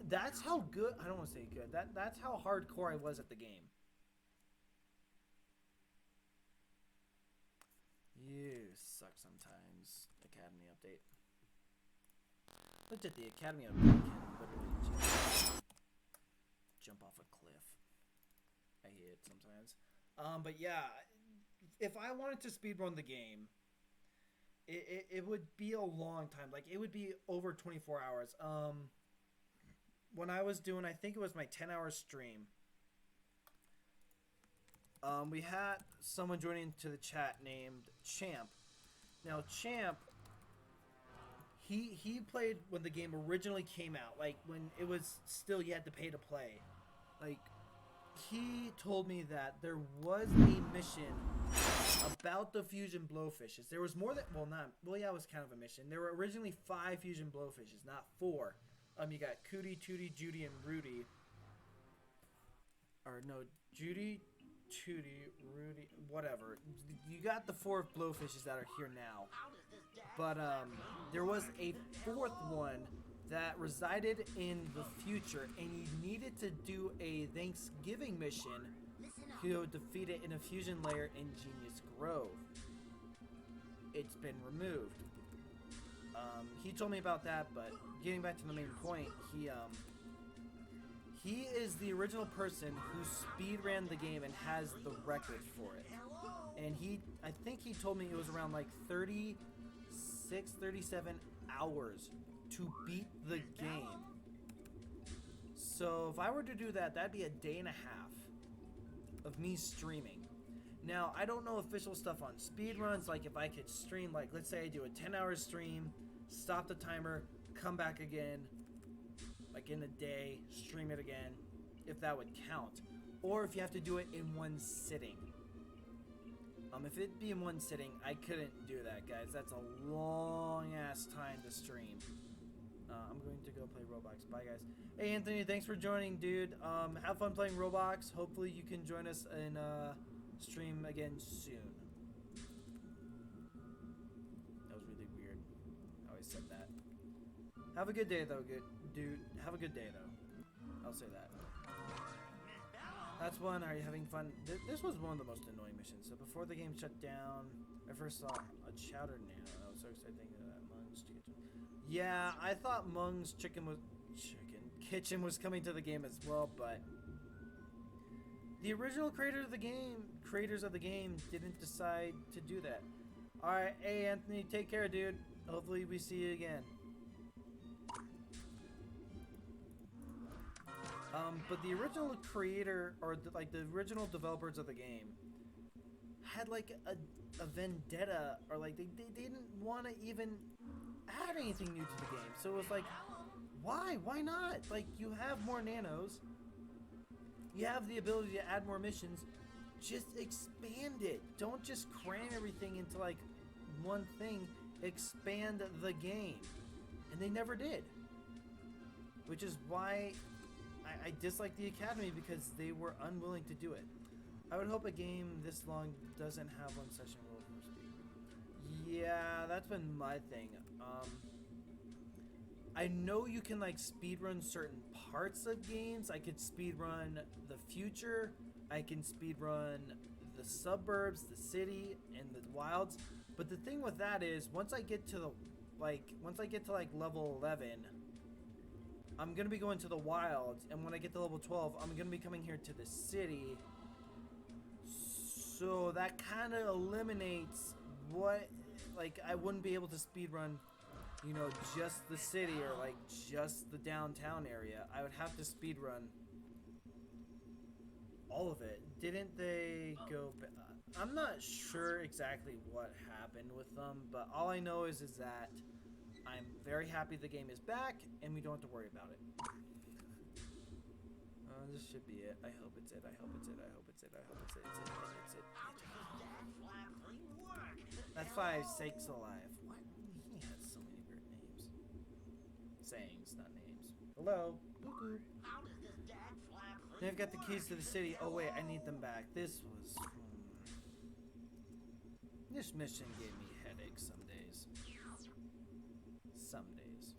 That's how good. I don't want to say good. That's how hardcore I was at the game. You suck sometimes. Academy update. Looked at the Academy update. Can literally jump off a cliff. I hate it sometimes. But yeah, if I wanted to speedrun the game, it would be a long time. Like, it would be over 24 hours. When I was doing, I think it was my 10-hour stream, we had someone joining into the chat named Champ. Now, Champ, he played when the game originally came out, like when it was still you had to pay to play. Like, he told me that there was a mission about the fusion blowfishes. There was more than, yeah, it was kind of a mission. There were originally 5 fusion blowfishes, not 4. You got Cootie, Tootie, Judy, and Rudy. Or no, Judy, Tootie, Rudy, whatever. You got the 4 blowfishes that are here now. But there was a 4th one that resided in the future, and you needed to do a Thanksgiving mission to defeat it in a fusion layer in Genius Grove. It's been removed. He told me about that, but getting back to the main point, he is the original person who speedran the game and has the record for it. And I think he told me it was around like 36, 37 hours to beat the game. So if I were to do that, that'd be a day and a half of me streaming. Now, I don't know official stuff on speedruns, like if I could stream, like let's say I do a 10-hour stream, stop the timer, come back again, like in a day, stream it again, if that would count. Or if you have to do it in one sitting. If it'd be in one sitting, I couldn't do that, guys. That's a long-ass time to stream. I'm I'm going to go play Roblox. Bye, guys. Hey, Anthony, thanks for joining, dude. Have fun playing Roblox. Hopefully you can join us in stream again soon. That was really weird. I always said that. Have a good day, though, dude. Have a good day, though. I'll say that. That's one. Are you having fun? This was one of the most annoying missions. So before the game shut down, I first saw a chowder nano. I was so excited thinking that Mung's chicken. Yeah, I thought Mung's kitchen was coming to the game as well, but the original creators of the game didn't decide to do that. All right, hey Anthony, take care, dude. Hopefully we see you again. But the original creator, or the original developers of the game, had like a vendetta, or like they didn't want to even add anything new to the game. So it was like, why not? Like, you have more nanos, you have the ability to add more missions, just expand it. Don't just cram everything into like one thing. Expand the game. And they never did, which is why I dislike the Academy, because they were unwilling to do it. I would hope a game this long doesn't have one session rule for speed. Yeah, that's been my thing. I know you can like speedrun certain parts of games. I could speedrun the future. I can speedrun the suburbs, the city, and the wilds. But the thing with that is, once I get to level 11, I'm gonna be going to the wilds, and when I get to level 12, I'm gonna be coming here to the city. So that kind of eliminates what, like, I wouldn't be able to speedrun, you know, just the city or like just the downtown area. I would have to speedrun all of it. Didn't they go? I'm not sure exactly what happened with them, but all I know is that I'm very happy the game is back and we don't have to worry about it. This should be it. I hope it's it. I hope it's it. I hope it's it. I hope it's it. It's it. That's 5 sakes alive. What? He has so many weird names. Sayings, not names. Hello. Cuckoo. They've got the keys to the city. Oh wait, I need them back. This was. This mission gave me headaches some days. Some days.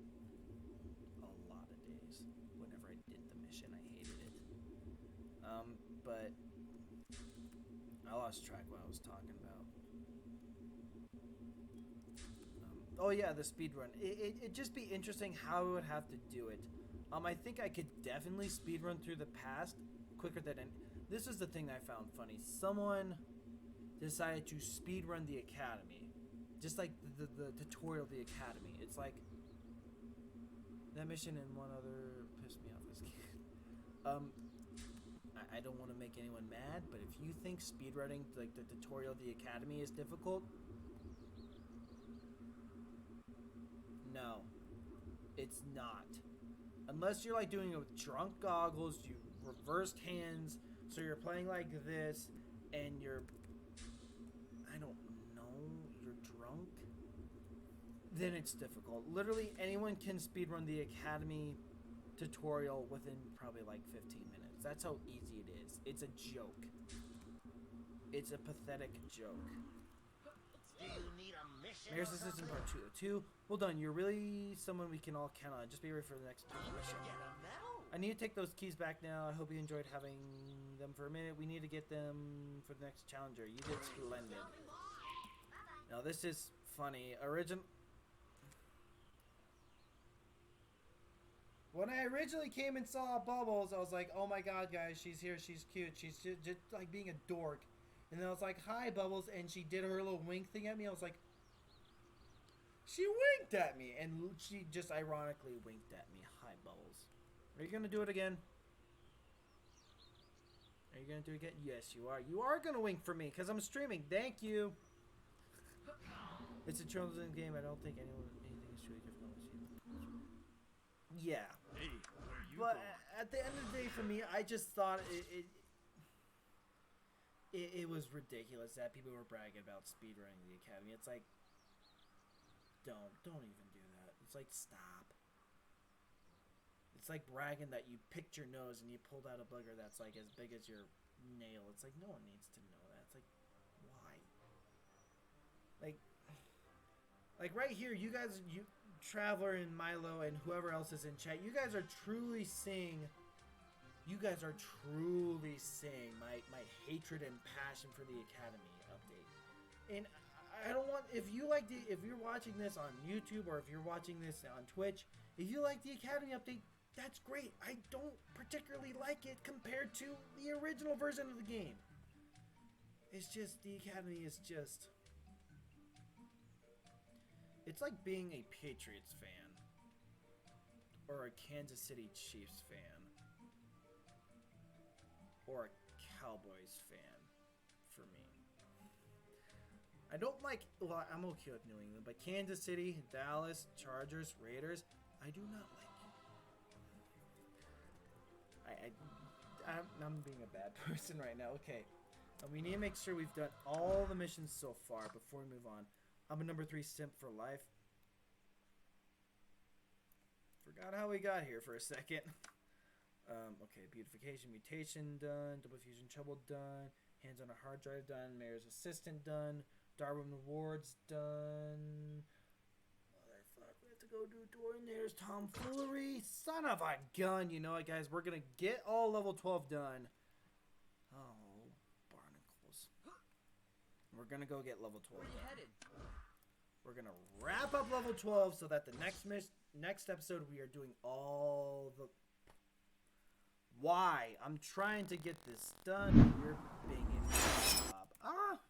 A lot of days. Whenever I did the mission, I hated it. But I lost track what I was talking about. Oh yeah, the speedrun. It'd just be interesting how I would have to do it. I think I could definitely speedrun through the past quicker than... This is the thing I found funny. Someone decided to speedrun the Academy. Just like the tutorial of the Academy. It's like... That mission and one other pissed me off this game. I don't want to make anyone mad, but if you think speedrunning like the tutorial of the Academy is difficult, no, it's not. Unless you're like doing it with drunk goggles, you reversed hands, so you're playing like this, and you're, I don't know, you're drunk, then it's difficult. Literally anyone can speedrun the Academy tutorial within probably like 15 minutes. That's how easy it is. It's a joke. It's a pathetic joke. Do you need a mission? Mayor's Assistant Part 2. Well done. You're really someone we can all count on. Just be ready for the next mission. Get a medal? I need to take those keys back now. I hope you enjoyed having them for a minute. We need to get them for the next challenger. You did splendid. Now this is funny. When I originally came and saw Bubbles, I was like, oh my god, guys, she's here, she's cute, she's just like being a dork. And then I was like, hi, Bubbles, and she did her little wink thing at me. I was like, she winked at me, and she just ironically winked at me. Hi, Bubbles. Are you gonna do it again? Are you gonna do it again? Yes, you are. You are gonna wink for me, because I'm streaming. Thank you. It's a children's game. I don't think anything is truly difficult. Yeah. Hey, where you But going? at the end of the day, for me, I just thought it was ridiculous that people were bragging about speedrunning the Academy. It's like, don't even do that. It's like, stop. It's like bragging that you picked your nose and you pulled out a booger that's like as big as your nail. It's like no one needs to know that. It's like why? Like right here, you guys, Traveler and Milo and whoever else is in chat, you guys are truly seeing. You guys are truly seeing my hatred and passion for the Academy update. And I don't want, if you're watching this on YouTube or if you're watching this on Twitch, if you like the Academy update, that's great. I don't particularly like it compared to the original version of the game. It's just, the Academy is just... It's like being a Patriots fan. Or a Kansas City Chiefs fan. Or a Cowboys fan. For me. I don't like... Well, I'm okay with New England. But Kansas City, Dallas, Chargers, Raiders, I do not like. I'm being a bad person right now. Okay. We need to make sure we've done all the missions so far before we move on. I'm a number 3 simp for life. Forgot how we got here for a second. Okay, beautification, mutation done. Double fusion trouble done. Hands on a hard drive done. Mayor's assistant done. Darwin rewards done. Motherfuck, we have to go do door and there's tomfoolery. Son of a gun. You know what, guys? We're gonna get all level 12 done. Oh, barnacles. We're gonna go get level 12 Where are you done. headed? We're gonna wrap up level 12 so that the next episode we are doing all the... Why? I'm trying to get this done. You're being a job.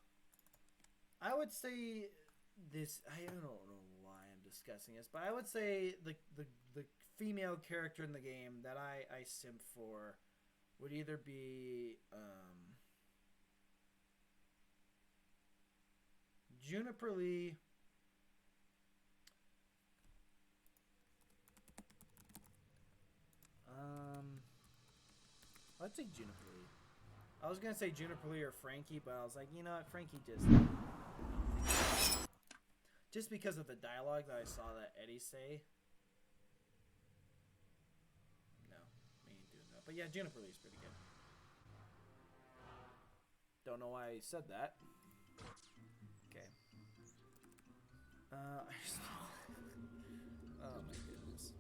I would say this... I don't know why I'm discussing this, but I would say the female character in the game that I simp for would either be Juniper Lee, I'd say Juniper Lee. I was gonna say Juniper Lee or Frankie, but I was like, you know what, Frankie just because of the dialogue that I saw that Eddie say. No, we ain't doing that. But yeah, Juniper Lee's pretty good. Don't know why I said that. Okay. Oh my goodness.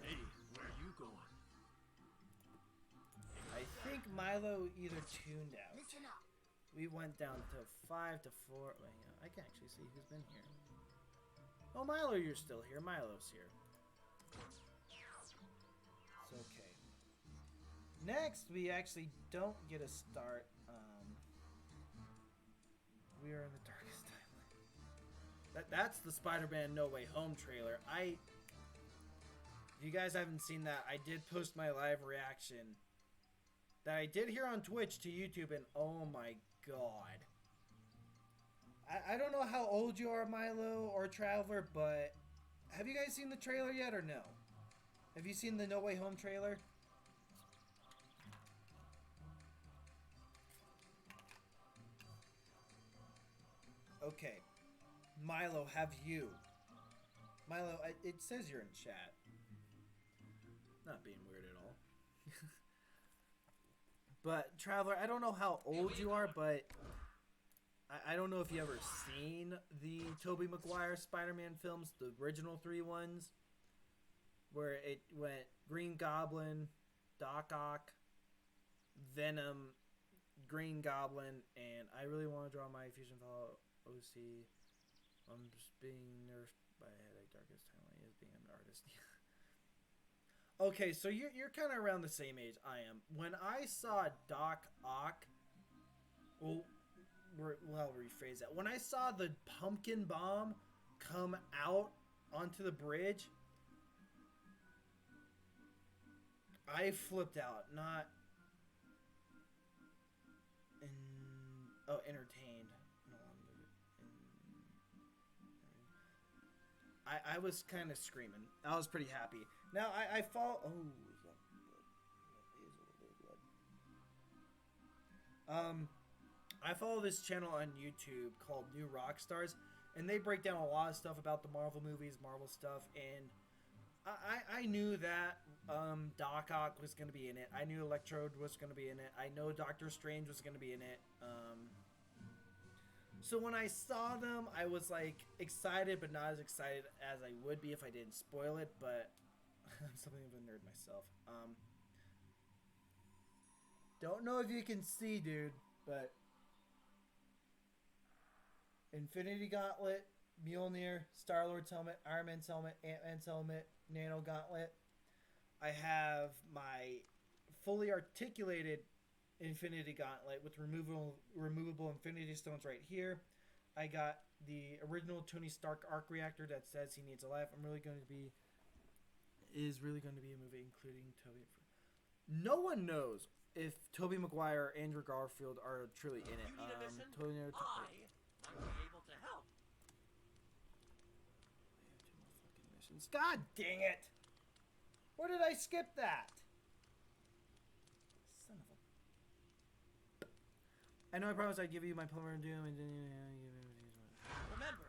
Hey, where are you going? I think Milo either tuned out. Listen up. We went down to 5 to 4. Wait, I can actually see who's been here. Oh, Milo, you're still here. Milo's here. It's okay. Next, we actually don't get a start. We are in the darkest timeline. That's the Spider-Man No Way Home trailer. If you guys haven't seen that, I did post my live reaction that I did here on Twitch to YouTube, and oh my god. I don't know how old you are, Milo or Traveler, but have you guys seen the trailer yet or no? Have you seen the No Way Home trailer? Okay. Milo, have you? Milo, it says you're in chat. Not being weird at all. But, Traveler, I don't know how old you are, but I don't know if you ever seen the Tobey Maguire Spider-Man films, the original 3 ones, where it went Green Goblin, Doc Ock, Venom, Green Goblin, and I really want to draw my Fusion Fellow OC. I'm just being nerfed by a headache. Darkest timeline is being an artist. Okay, so you're kind of around the same age I am. When I saw Doc Ock, well, rephrase that. When I saw the pumpkin bomb come out onto the bridge, I flipped out. Not entertained. No, I was kind of screaming. I was pretty happy. Now I fall. Oh, is that blood? I follow this channel on YouTube called New Rockstars, and they break down a lot of stuff about the Marvel movies, Marvel stuff, and I knew that Doc Ock was going to be in it. I knew Electrode was going to be in it. I know Doctor Strange was going to be in it. So when I saw them, I was like excited, but not as excited as I would be if I didn't spoil it. But I'm something of a nerd myself. Don't know if you can see, dude, but Infinity Gauntlet, Mjolnir, Star-Lord's helmet, Iron Man's helmet, Ant-Man's helmet, Nano Gauntlet. I have my fully articulated Infinity Gauntlet with removable Infinity Stones right here. I got the original Tony Stark arc reactor that says he needs a life. Is really going to be a movie including Tobey. No one knows if Tobey Maguire or Andrew Garfield are truly in it. You need a mission? I might be able to help. Missions. God dang it! Where did I skip that? Son of a... I know I promised I'd give you my Plumber and Doom and then Remember,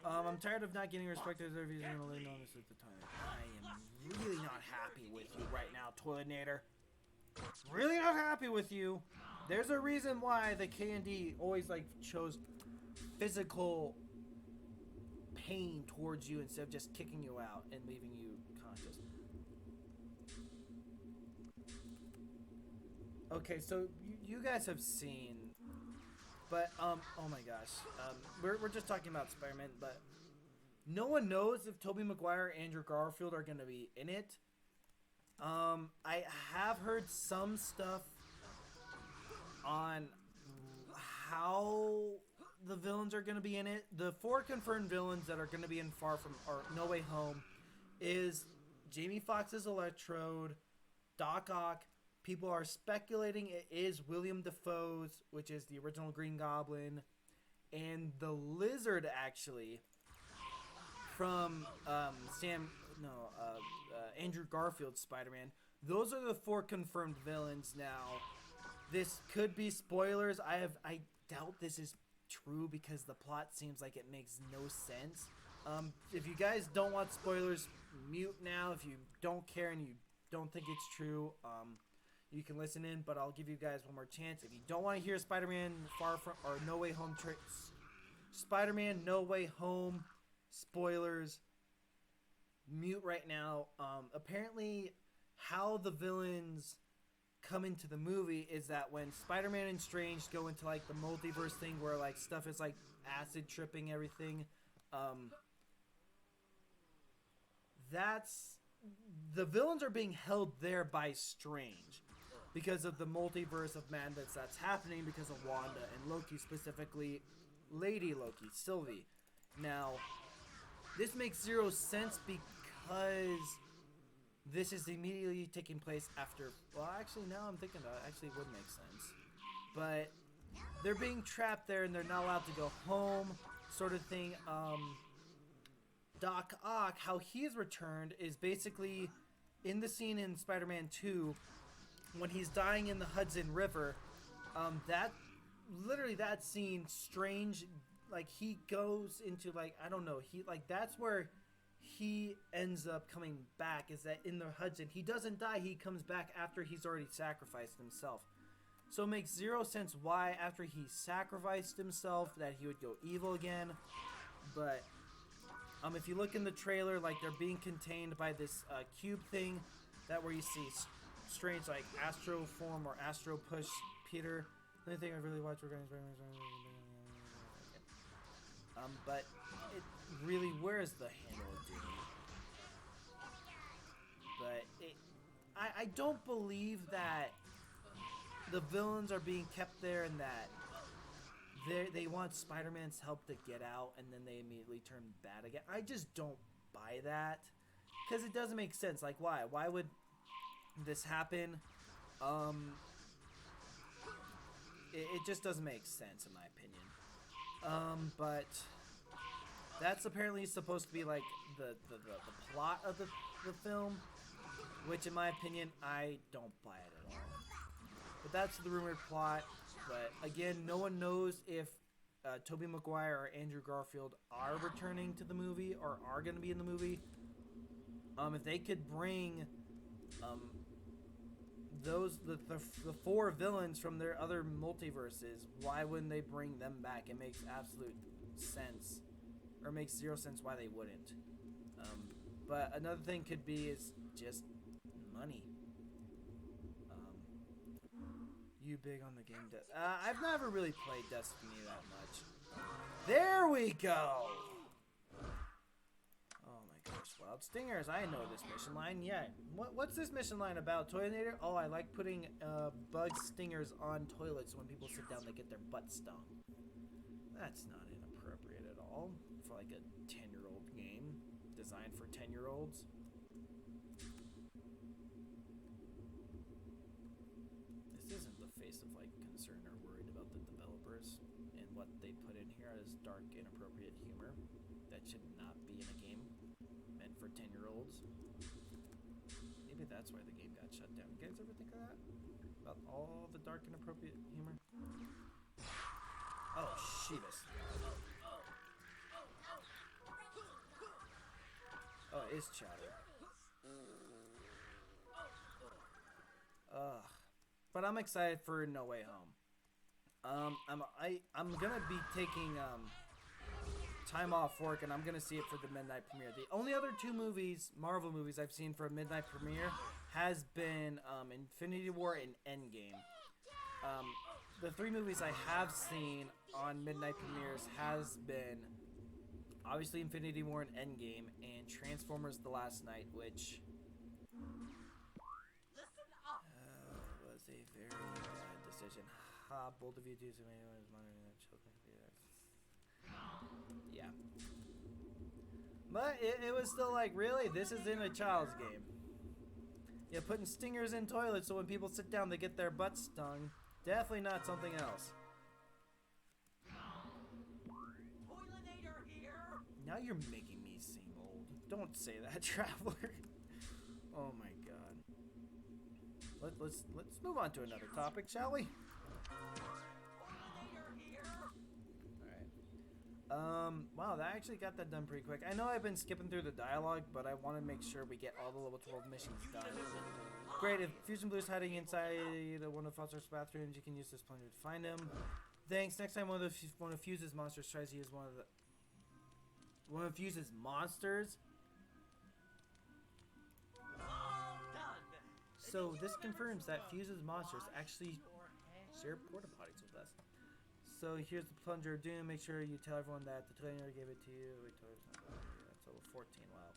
I'm tired of not getting respect as reviews and gonna lay on this at the time. I am really not happy with you right now, Toiletnator. Really not happy with you. There's a reason why the K&D always like chose physical pain towards you instead of just kicking you out and leaving you conscious. Okay, so you guys have seen, but oh my gosh, we're just talking about Spider-Man, but no one knows if Tobey Maguire and Andrew Garfield are gonna be in it. I have heard some stuff on how the villains are gonna be in it. The 4 confirmed villains that are gonna be in No Way Home is Jamie Foxx's Electrode, Doc Ock. People are speculating it is William Dafoe's, which is the original Green Goblin, and the Lizard actually from Andrew Garfield's Spider-Man. Those are the 4 confirmed villains. Now, this could be spoilers. I doubt this is true because the plot seems like it makes no sense. If you guys don't want spoilers, mute now. If you don't care and you don't think it's true, you can listen in, but I'll give you guys one more chance. If you don't want to hear Spider-Man No Way Home Spider-Man No Way Home spoilers, mute right now. Apparently, how the villains come into the movie is that when Spider-Man and Strange go into like the multiverse thing where like stuff is like acid tripping everything, that's the villains are being held there by Strange because of the multiverse of madness that's happening because of Wanda and Loki, specifically Lady Loki, Sylvie. Now, this makes zero sense because this is immediately taking place after... Well, actually, now I'm thinking about it. Actually, it would make sense. But they're being trapped there and they're not allowed to go home, sort of thing. Doc Ock, how he's returned is basically in the scene in Spider-Man 2 when he's dying in the Hudson River. That scene, Strange, like he goes into like, I don't know, that's where he ends up coming back, is that in the Hudson he doesn't die, he comes back after he's already sacrificed himself. So it makes zero sense why after he sacrificed himself that he would go evil again. But if you look in the trailer, like they're being contained by this cube thing, that where you see Strange like Astro form or Astro push Peter. The only thing I really watched but it really, where's the handle of Doom? But I don't believe that the villains are being kept there and that they want Spider-Man's help to get out and then they immediately turn bad again. I just don't buy that because it doesn't make sense. Like, why? Why would this happen? It just doesn't make sense in my opinion. But that's apparently supposed to be like the plot of the film, which in my opinion I don't buy it at all. But that's the rumored plot. But again, no one knows if Tobey Maguire or Andrew Garfield are returning to the movie or are going to be in the movie. If they could bring the four villains from their other multiverses, why wouldn't they bring them back? It makes absolute sense, or makes zero sense why they wouldn't. But another thing could be is just money. You big on the game? I've never really played Destiny that much. There we go. Oh my gosh, Wild Stingers! I know this mission line. Yeah. What's this mission line about? Toiletator? Oh, I like putting bug stingers on toilets. When people sit down, they get their butt stung. That's not inappropriate at all for like a 10-year-old game designed for 10-year-olds. This isn't the face of like concern or worried about the developers and what they put in here as dark, inappropriate humor that should not be in a game meant for 10-year-olds. Maybe that's why the game got shut down. You guys ever think of that? About all the dark, inappropriate humor? Oh, Sheebus. Oh, it is chatter. Ugh. But I'm excited for No Way Home. I'm gonna be taking time off work, and I'm gonna see it for the midnight premiere. The only other two movies, Marvel movies, I've seen for a midnight premiere has been Infinity War and Endgame. The three movies I have seen on midnight premieres has been obviously Infinity War and Endgame, and Transformers: The Last Night, which was a very bad decision. Ha, bold of you to do so many ones monitoring that children. Yeah. But it was still like, really? This is in a child's game. Yeah, putting stingers in toilets so when people sit down they get their butts stung. Definitely not something else. Toilinator here. Now you're making me seem old. Don't say that, Traveler. Oh my god. Let's move on to another topic, shall we? Alright. Wow, that actually got that done pretty quick. I know I've been skipping through the dialogue, but I want to make sure we get all the level 12 missions done. Great, if Fusion Blue's hiding inside one of Foster's bathrooms, you can use this plunger to find him. Thanks. Next time one of Fuse's monsters tries to use one of Fuse's monsters. So this confirms that Fuse's monsters actually share porta potties with us. So here's the plunger of doom. Make sure you tell everyone that the trainer gave it to you. Wait, that's level 14. Wow.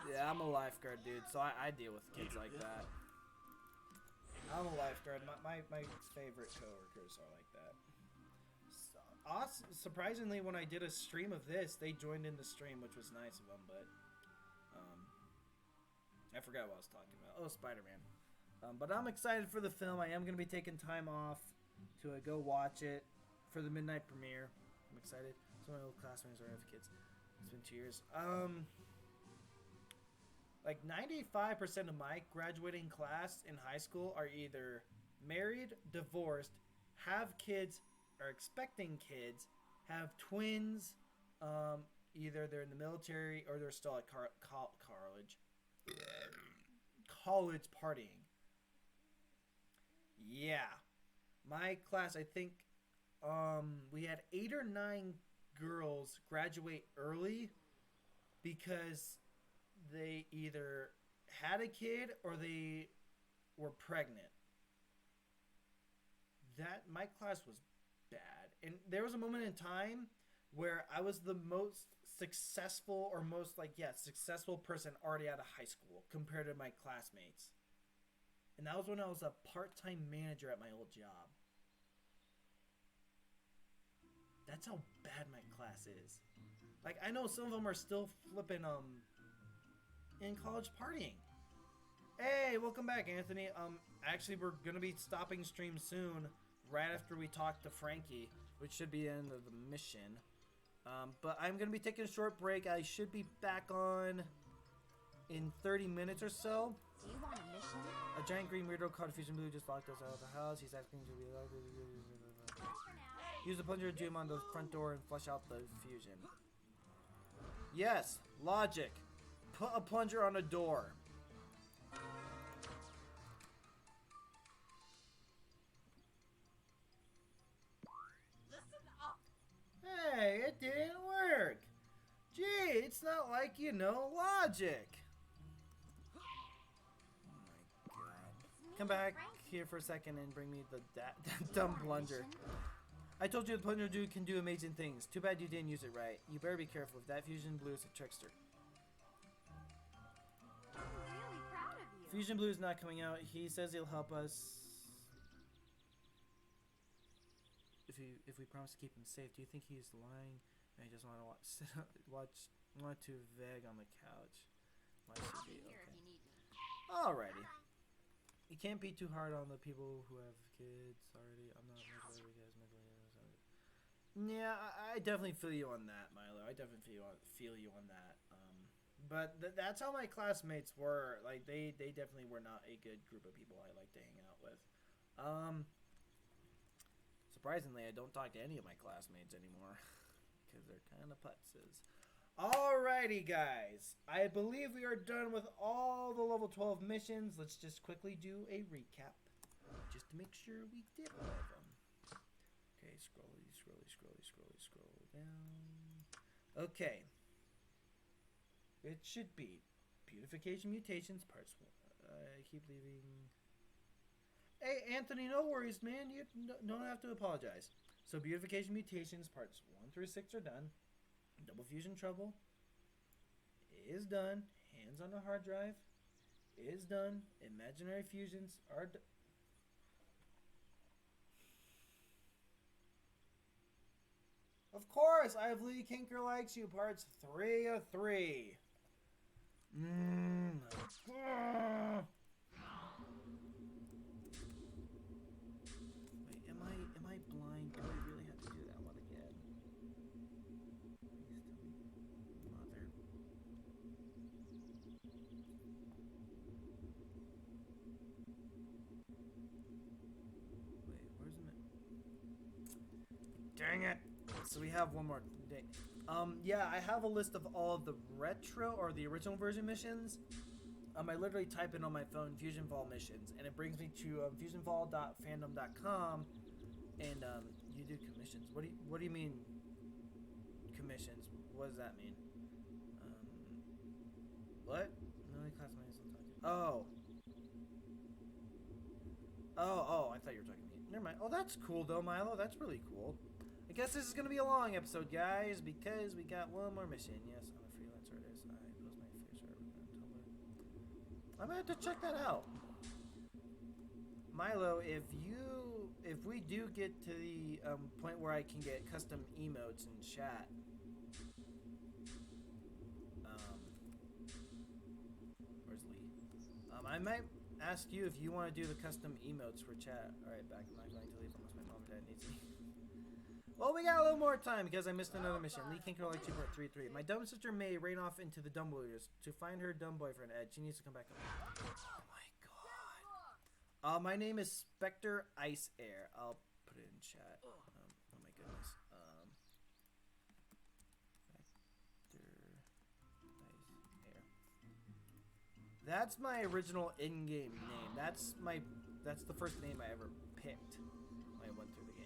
Yeah, I'm a lifeguard, dude, so I deal with kids like that. I'm a lifeguard. My favorite coworkers are like that. So, surprisingly, when I did a stream of this, they joined in the stream, which was nice of them, but I forgot what I was talking about. Oh, Spider-Man. But I'm excited for the film. I am going to be taking time off to go watch it for the midnight premiere. I'm excited. Some of my old classmates are have kids. It's been 2 years. Like 95% of my graduating class in high school are either married, divorced, have kids, are expecting kids, have twins. Either they're in the military or they're still at college partying. Yeah, my class, I think we had 8 or 9 girls graduate early because they either had a kid or they were pregnant. That my class was bad, and there was a moment in time where I was the most successful successful person already out of high school compared to my classmates. And that was when I was a part-time manager at my old job. That's how bad my class is. Like, I know some of them are still flipping in college partying. Hey, welcome back, Anthony. Actually, we're gonna be stopping stream soon, right after we talk to Frankie, which should be the end of the mission. But I'm gonna be taking a short break. I should be back on in 30 minutes or so. Do you want a mission? A giant green weirdo called Fusion Blue just locked us out of the house. He's asking to be allowed to use the plunger of doom on the front door and flush out the fusion. Yes, logic. Put a plunger on a door. Listen up. Hey, it didn't work. Gee, it's not like you know logic. Oh my god. Come back here for a second and bring me the dumb plunger. I told you the plunger dude can do amazing things. Too bad you didn't use it right. You better be careful. If that Fusion Blue is a trickster. I'm really proud of you. Fusion Blue is not coming out. He says he'll help us if we promise to keep him safe. Do you think he's lying? I just want to want to veg on the couch. Why should I'll he? be here if Okay. you need me. Alrighty. You can't be too hard on the people who have kids already. I'm not mentally you guys mentally. Yeah, I definitely feel you on that, Milo. I definitely feel you on that. But that's how my classmates were. Like they definitely were not a good group of people I like to hang out with. Surprisingly, I don't talk to any of my classmates anymore because they're kind of putzes. Alrighty, guys. I believe we are done with all the level 12 missions. Let's just quickly do a recap just to make sure we did all of them. Okay, scroll down. Okay. It should be Beautification Mutations Parts 1. I keep leaving. Hey, Anthony, no worries, man. You don't have to apologize. So, Beautification Mutations Parts 1 through 6 are done. Double Fusion Trouble is done. Hands on a hard drive is done. Imaginary Fusions are done. Of course, I have Lee Kinker Likes You, parts 3 of 3. Wait, am I blind? Do I really have to do that one again? Please tell me, mother. Wait, where's the Dang it! So we have one more day. Yeah, I have a list of all of the retro or the original version missions. I literally type in on my phone Fusion Fall missions, and it brings me to fusionfall.fandom.com, and you do commissions. What do you mean commissions? What does that mean? What? No, classmates don't talk to. Oh, I thought you were talking to me. Never mind. Oh, that's cool though, Milo. That's really cool. I guess this is going to be a long episode, guys, because we got one more mission. Yes, I'm a freelance artist. I post my face art on Tumblr. I'm going to have to check that out. Milo, if we do get to the point where I can get custom emotes in chat, where's Lee? I might ask you if you want to do the custom emotes for chat. Alright, back. I'm not going to leave unless my mom and dad needs me. Well, we got a little more time because I missed another mission. Lee Kinker like 2.33. My dumb sister May ran off into the dumb wilderness to find her dumb boyfriend Ed. She needs to come back home. Oh my god. My name is Spectre Ice Air. I'll put it in chat. Oh my goodness. Spectre Ice Air. That's my original in-game name. That's the first name I ever picked when I went through the game.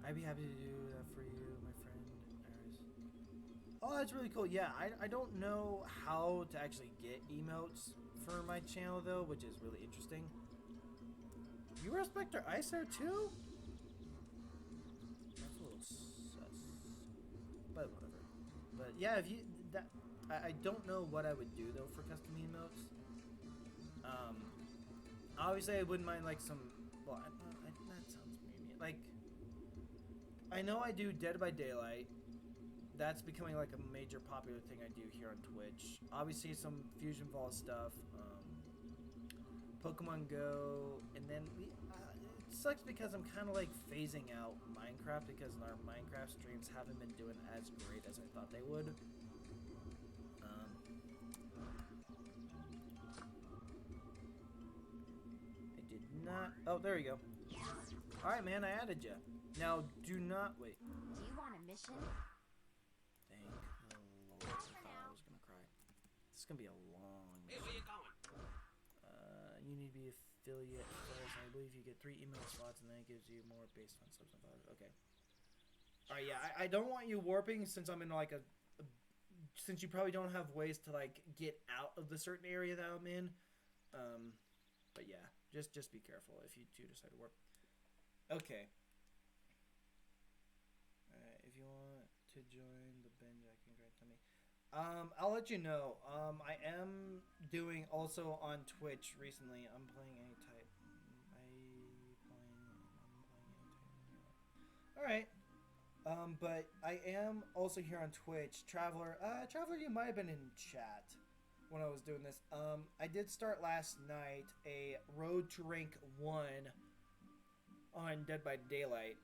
I'd be happy to do that for you, my friend. Oh, that's really cool. Yeah, I don't know how to actually get emotes for my channel, though, which is really interesting. You were a Spectre Icer, too? That's a little sus. But whatever. But, yeah, if you... I don't know what I would do, though, for custom emotes. Obviously, I wouldn't mind, like, some... Well, that sounds mean. Like... I know I do Dead by Daylight. That's becoming like a major popular thing I do here on Twitch. Obviously some Fusion Fall stuff, Pokemon Go, and then it sucks because I'm kind of like phasing out Minecraft because our Minecraft streams haven't been doing as great as I thought they would. I did not... Oh, there you go. Alright, man, I added you. Now, do not... Wait. Do you want a mission? Thank the Lord. I thought I was gonna cry. This is gonna be a long Hey, where you going? you need to be affiliate first. I believe you get 3 email slots and then it gives you more based on subs and files. Okay. Alright, yeah, I don't want you warping since I'm in like a since you probably don't have ways to like get out of the certain area that I'm in. But yeah, just be careful if you do decide to warp. Okay. Alright, if you want to join the binge, I can grant to me. I'll let you know. I am doing also on Twitch recently. I'm playing any type. Alright. But I am also here on Twitch. Traveler, you might have been in chat when I was doing this. I did start last night a Road to Rank 1 on Dead by Daylight.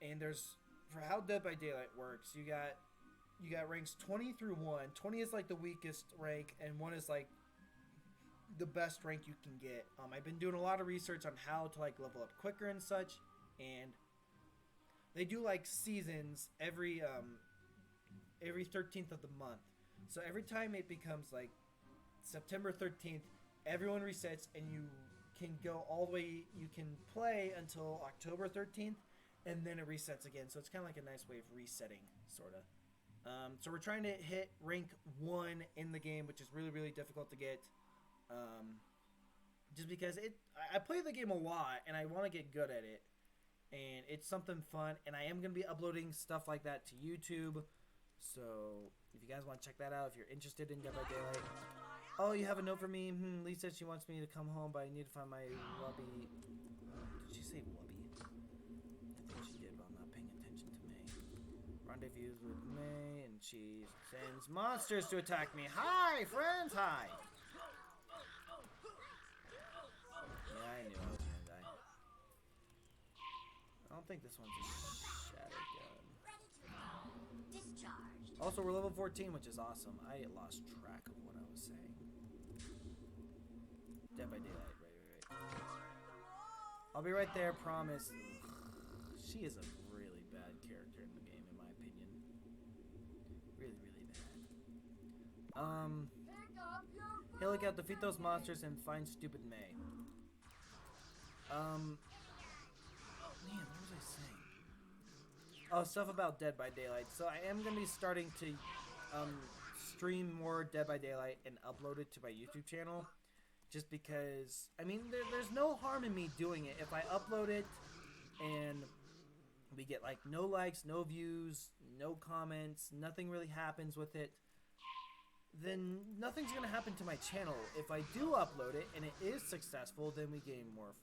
And there's, for how Dead by Daylight works, you got ranks 20 through 1. 20 is like the weakest rank, and 1 is like the best rank you can get. I've been doing a lot of research on how to like level up quicker and such, and they do like seasons every 13th of the month. So every time it becomes like September 13th, everyone resets and you can go all the way, you can play until October 13th, and then it resets again. So it's kind of like a nice way of resetting, sort of. So we're trying to hit rank 1 in the game, which is really, really difficult to get. Just because I play the game a lot and I want to get good at it. And it's something fun, and I am going to be uploading stuff like that to YouTube. So if you guys want to check that out, if you're interested in Dead by Daylight. Oh, you have a note for me? Lee said she wants me to come home, but I need to find my wubby. Did she say wubby? I think she did, but I'm not paying attention to May. Rendezvous with May, and she sends monsters to attack me. Hi, friends, hi. Yeah, I knew I was going to die. I don't think this one's a shatter gun. Discharged. Also, we're level 14, which is awesome. I lost track of what I was saying. Dead by Daylight, right. I'll be right there, promise. She is a really bad character in the game, in my opinion. Really, really bad. Hey, look out, defeat those monsters and find stupid May. Man, what was I saying? Oh, stuff about Dead by Daylight. So I am going to be starting to stream more Dead by Daylight and upload it to my YouTube channel. Just because, I mean, there's no harm in me doing it. If I upload it and we get like no likes, no views, no comments, nothing really happens with it, then nothing's going to happen to my channel. If I do upload it and it is successful, then we gain more,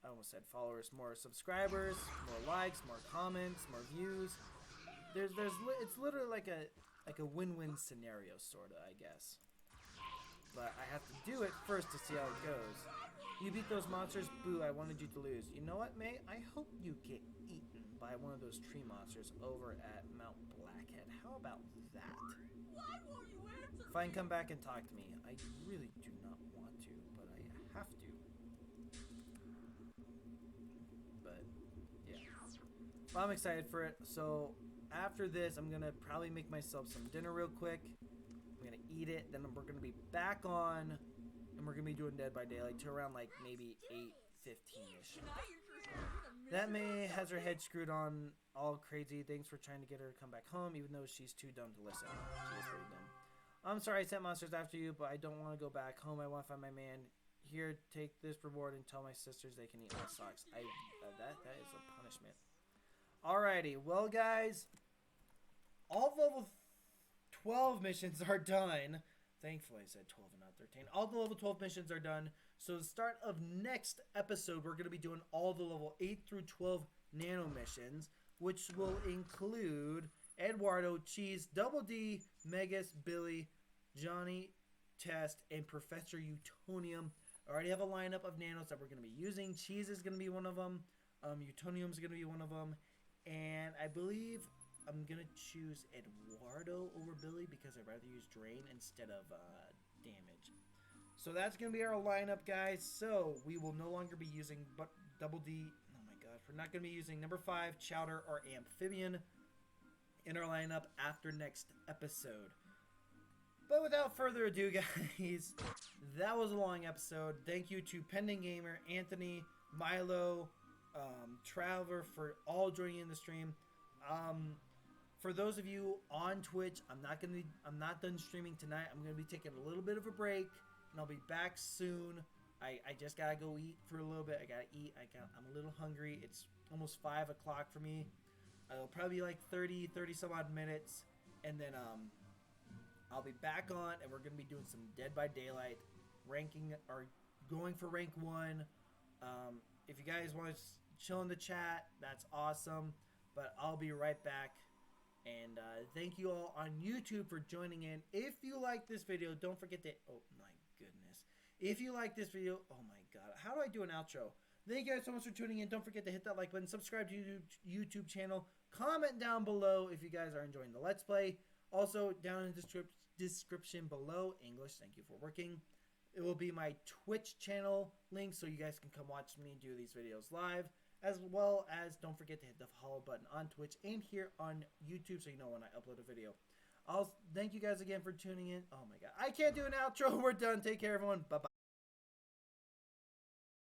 I almost said followers, more subscribers, more likes, more comments, more views. It's literally like a win-win scenario, sorta, I guess. But I have to do it first to see how it goes. You beat those monsters, boo, I wanted you to lose. You know what, May? I hope you get eaten by one of those tree monsters over at Mount Blackhead. How about that? Why won't you answer? Fine, come back and talk to me. I really do not want to, but I have to. But, yeah. Well, I'm excited for it. So, after this, I'm going to probably make myself some dinner real quick. I'm going to eat it. Then we're going to be back on. And we're going to be doing Dead by Daylight to around, like, maybe 8:15-ish. That May has her head screwed on all crazy. Thanks for trying to get her to come back home, even though she's too dumb to listen. She is pretty dumb. I'm sorry I sent monsters after you, but I don't want to go back home. I want to find my man. Here, take this reward and tell my sisters they can eat my socks. That is a punishment. Alrighty, well guys, all level 12 missions are done. Thankfully I said 12 and not 13. All the level 12 missions are done. So the start of next episode, we're going to be doing all the level 8 through 12 nano missions, which will include Eduardo, Cheese, Double D, Megas, Billy, Johnny, Test, and Professor Utonium. I already have a lineup of nanos that we're going to be using. Cheese is going to be one of them. Utonium is going to be one of them. And I believe I'm going to choose Eduardo over Billy because I'd rather use Drain instead of damage. So that's going to be our lineup, guys. So we will no longer be using Double D. Oh my god, We're not going to be using number 5, Chowder, or Amphibian in our lineup after next episode. But without further ado, guys, that was a long episode. Thank you to Pending Gamer, Anthony, Milo, Traveler for all joining in the stream. For those of you on Twitch, I'm not done streaming tonight. I'm gonna be taking a little bit of a break, and I'll be back soon. I just gotta go eat for a little bit. I gotta eat. I'm a little hungry. It's almost 5 o'clock for me. It'll probably be like 30 some odd minutes, and then I'll be back on, and we're gonna be doing some Dead by Daylight ranking, or going for rank 1. If you guys want to chill in the chat, that's awesome. But I'll be right back. And thank you all on YouTube for joining in. If you like this video, don't forget to... Oh, my goodness. If you like this video... Oh, my God. How do I do an outro? Thank you guys so much for tuning in. Don't forget to hit that like button. Subscribe to YouTube channel. Comment down below if you guys are enjoying the Let's Play. Also, down in the description below, English, thank you for working. It will be my Twitch channel link, so you guys can come watch me do these videos live. As well as, don't forget to hit the follow button on Twitch and here on YouTube so you know when I upload a video. I'll thank you guys again for tuning in. Oh my God. I can't do an outro. We're done. Take care, everyone. Bye-bye.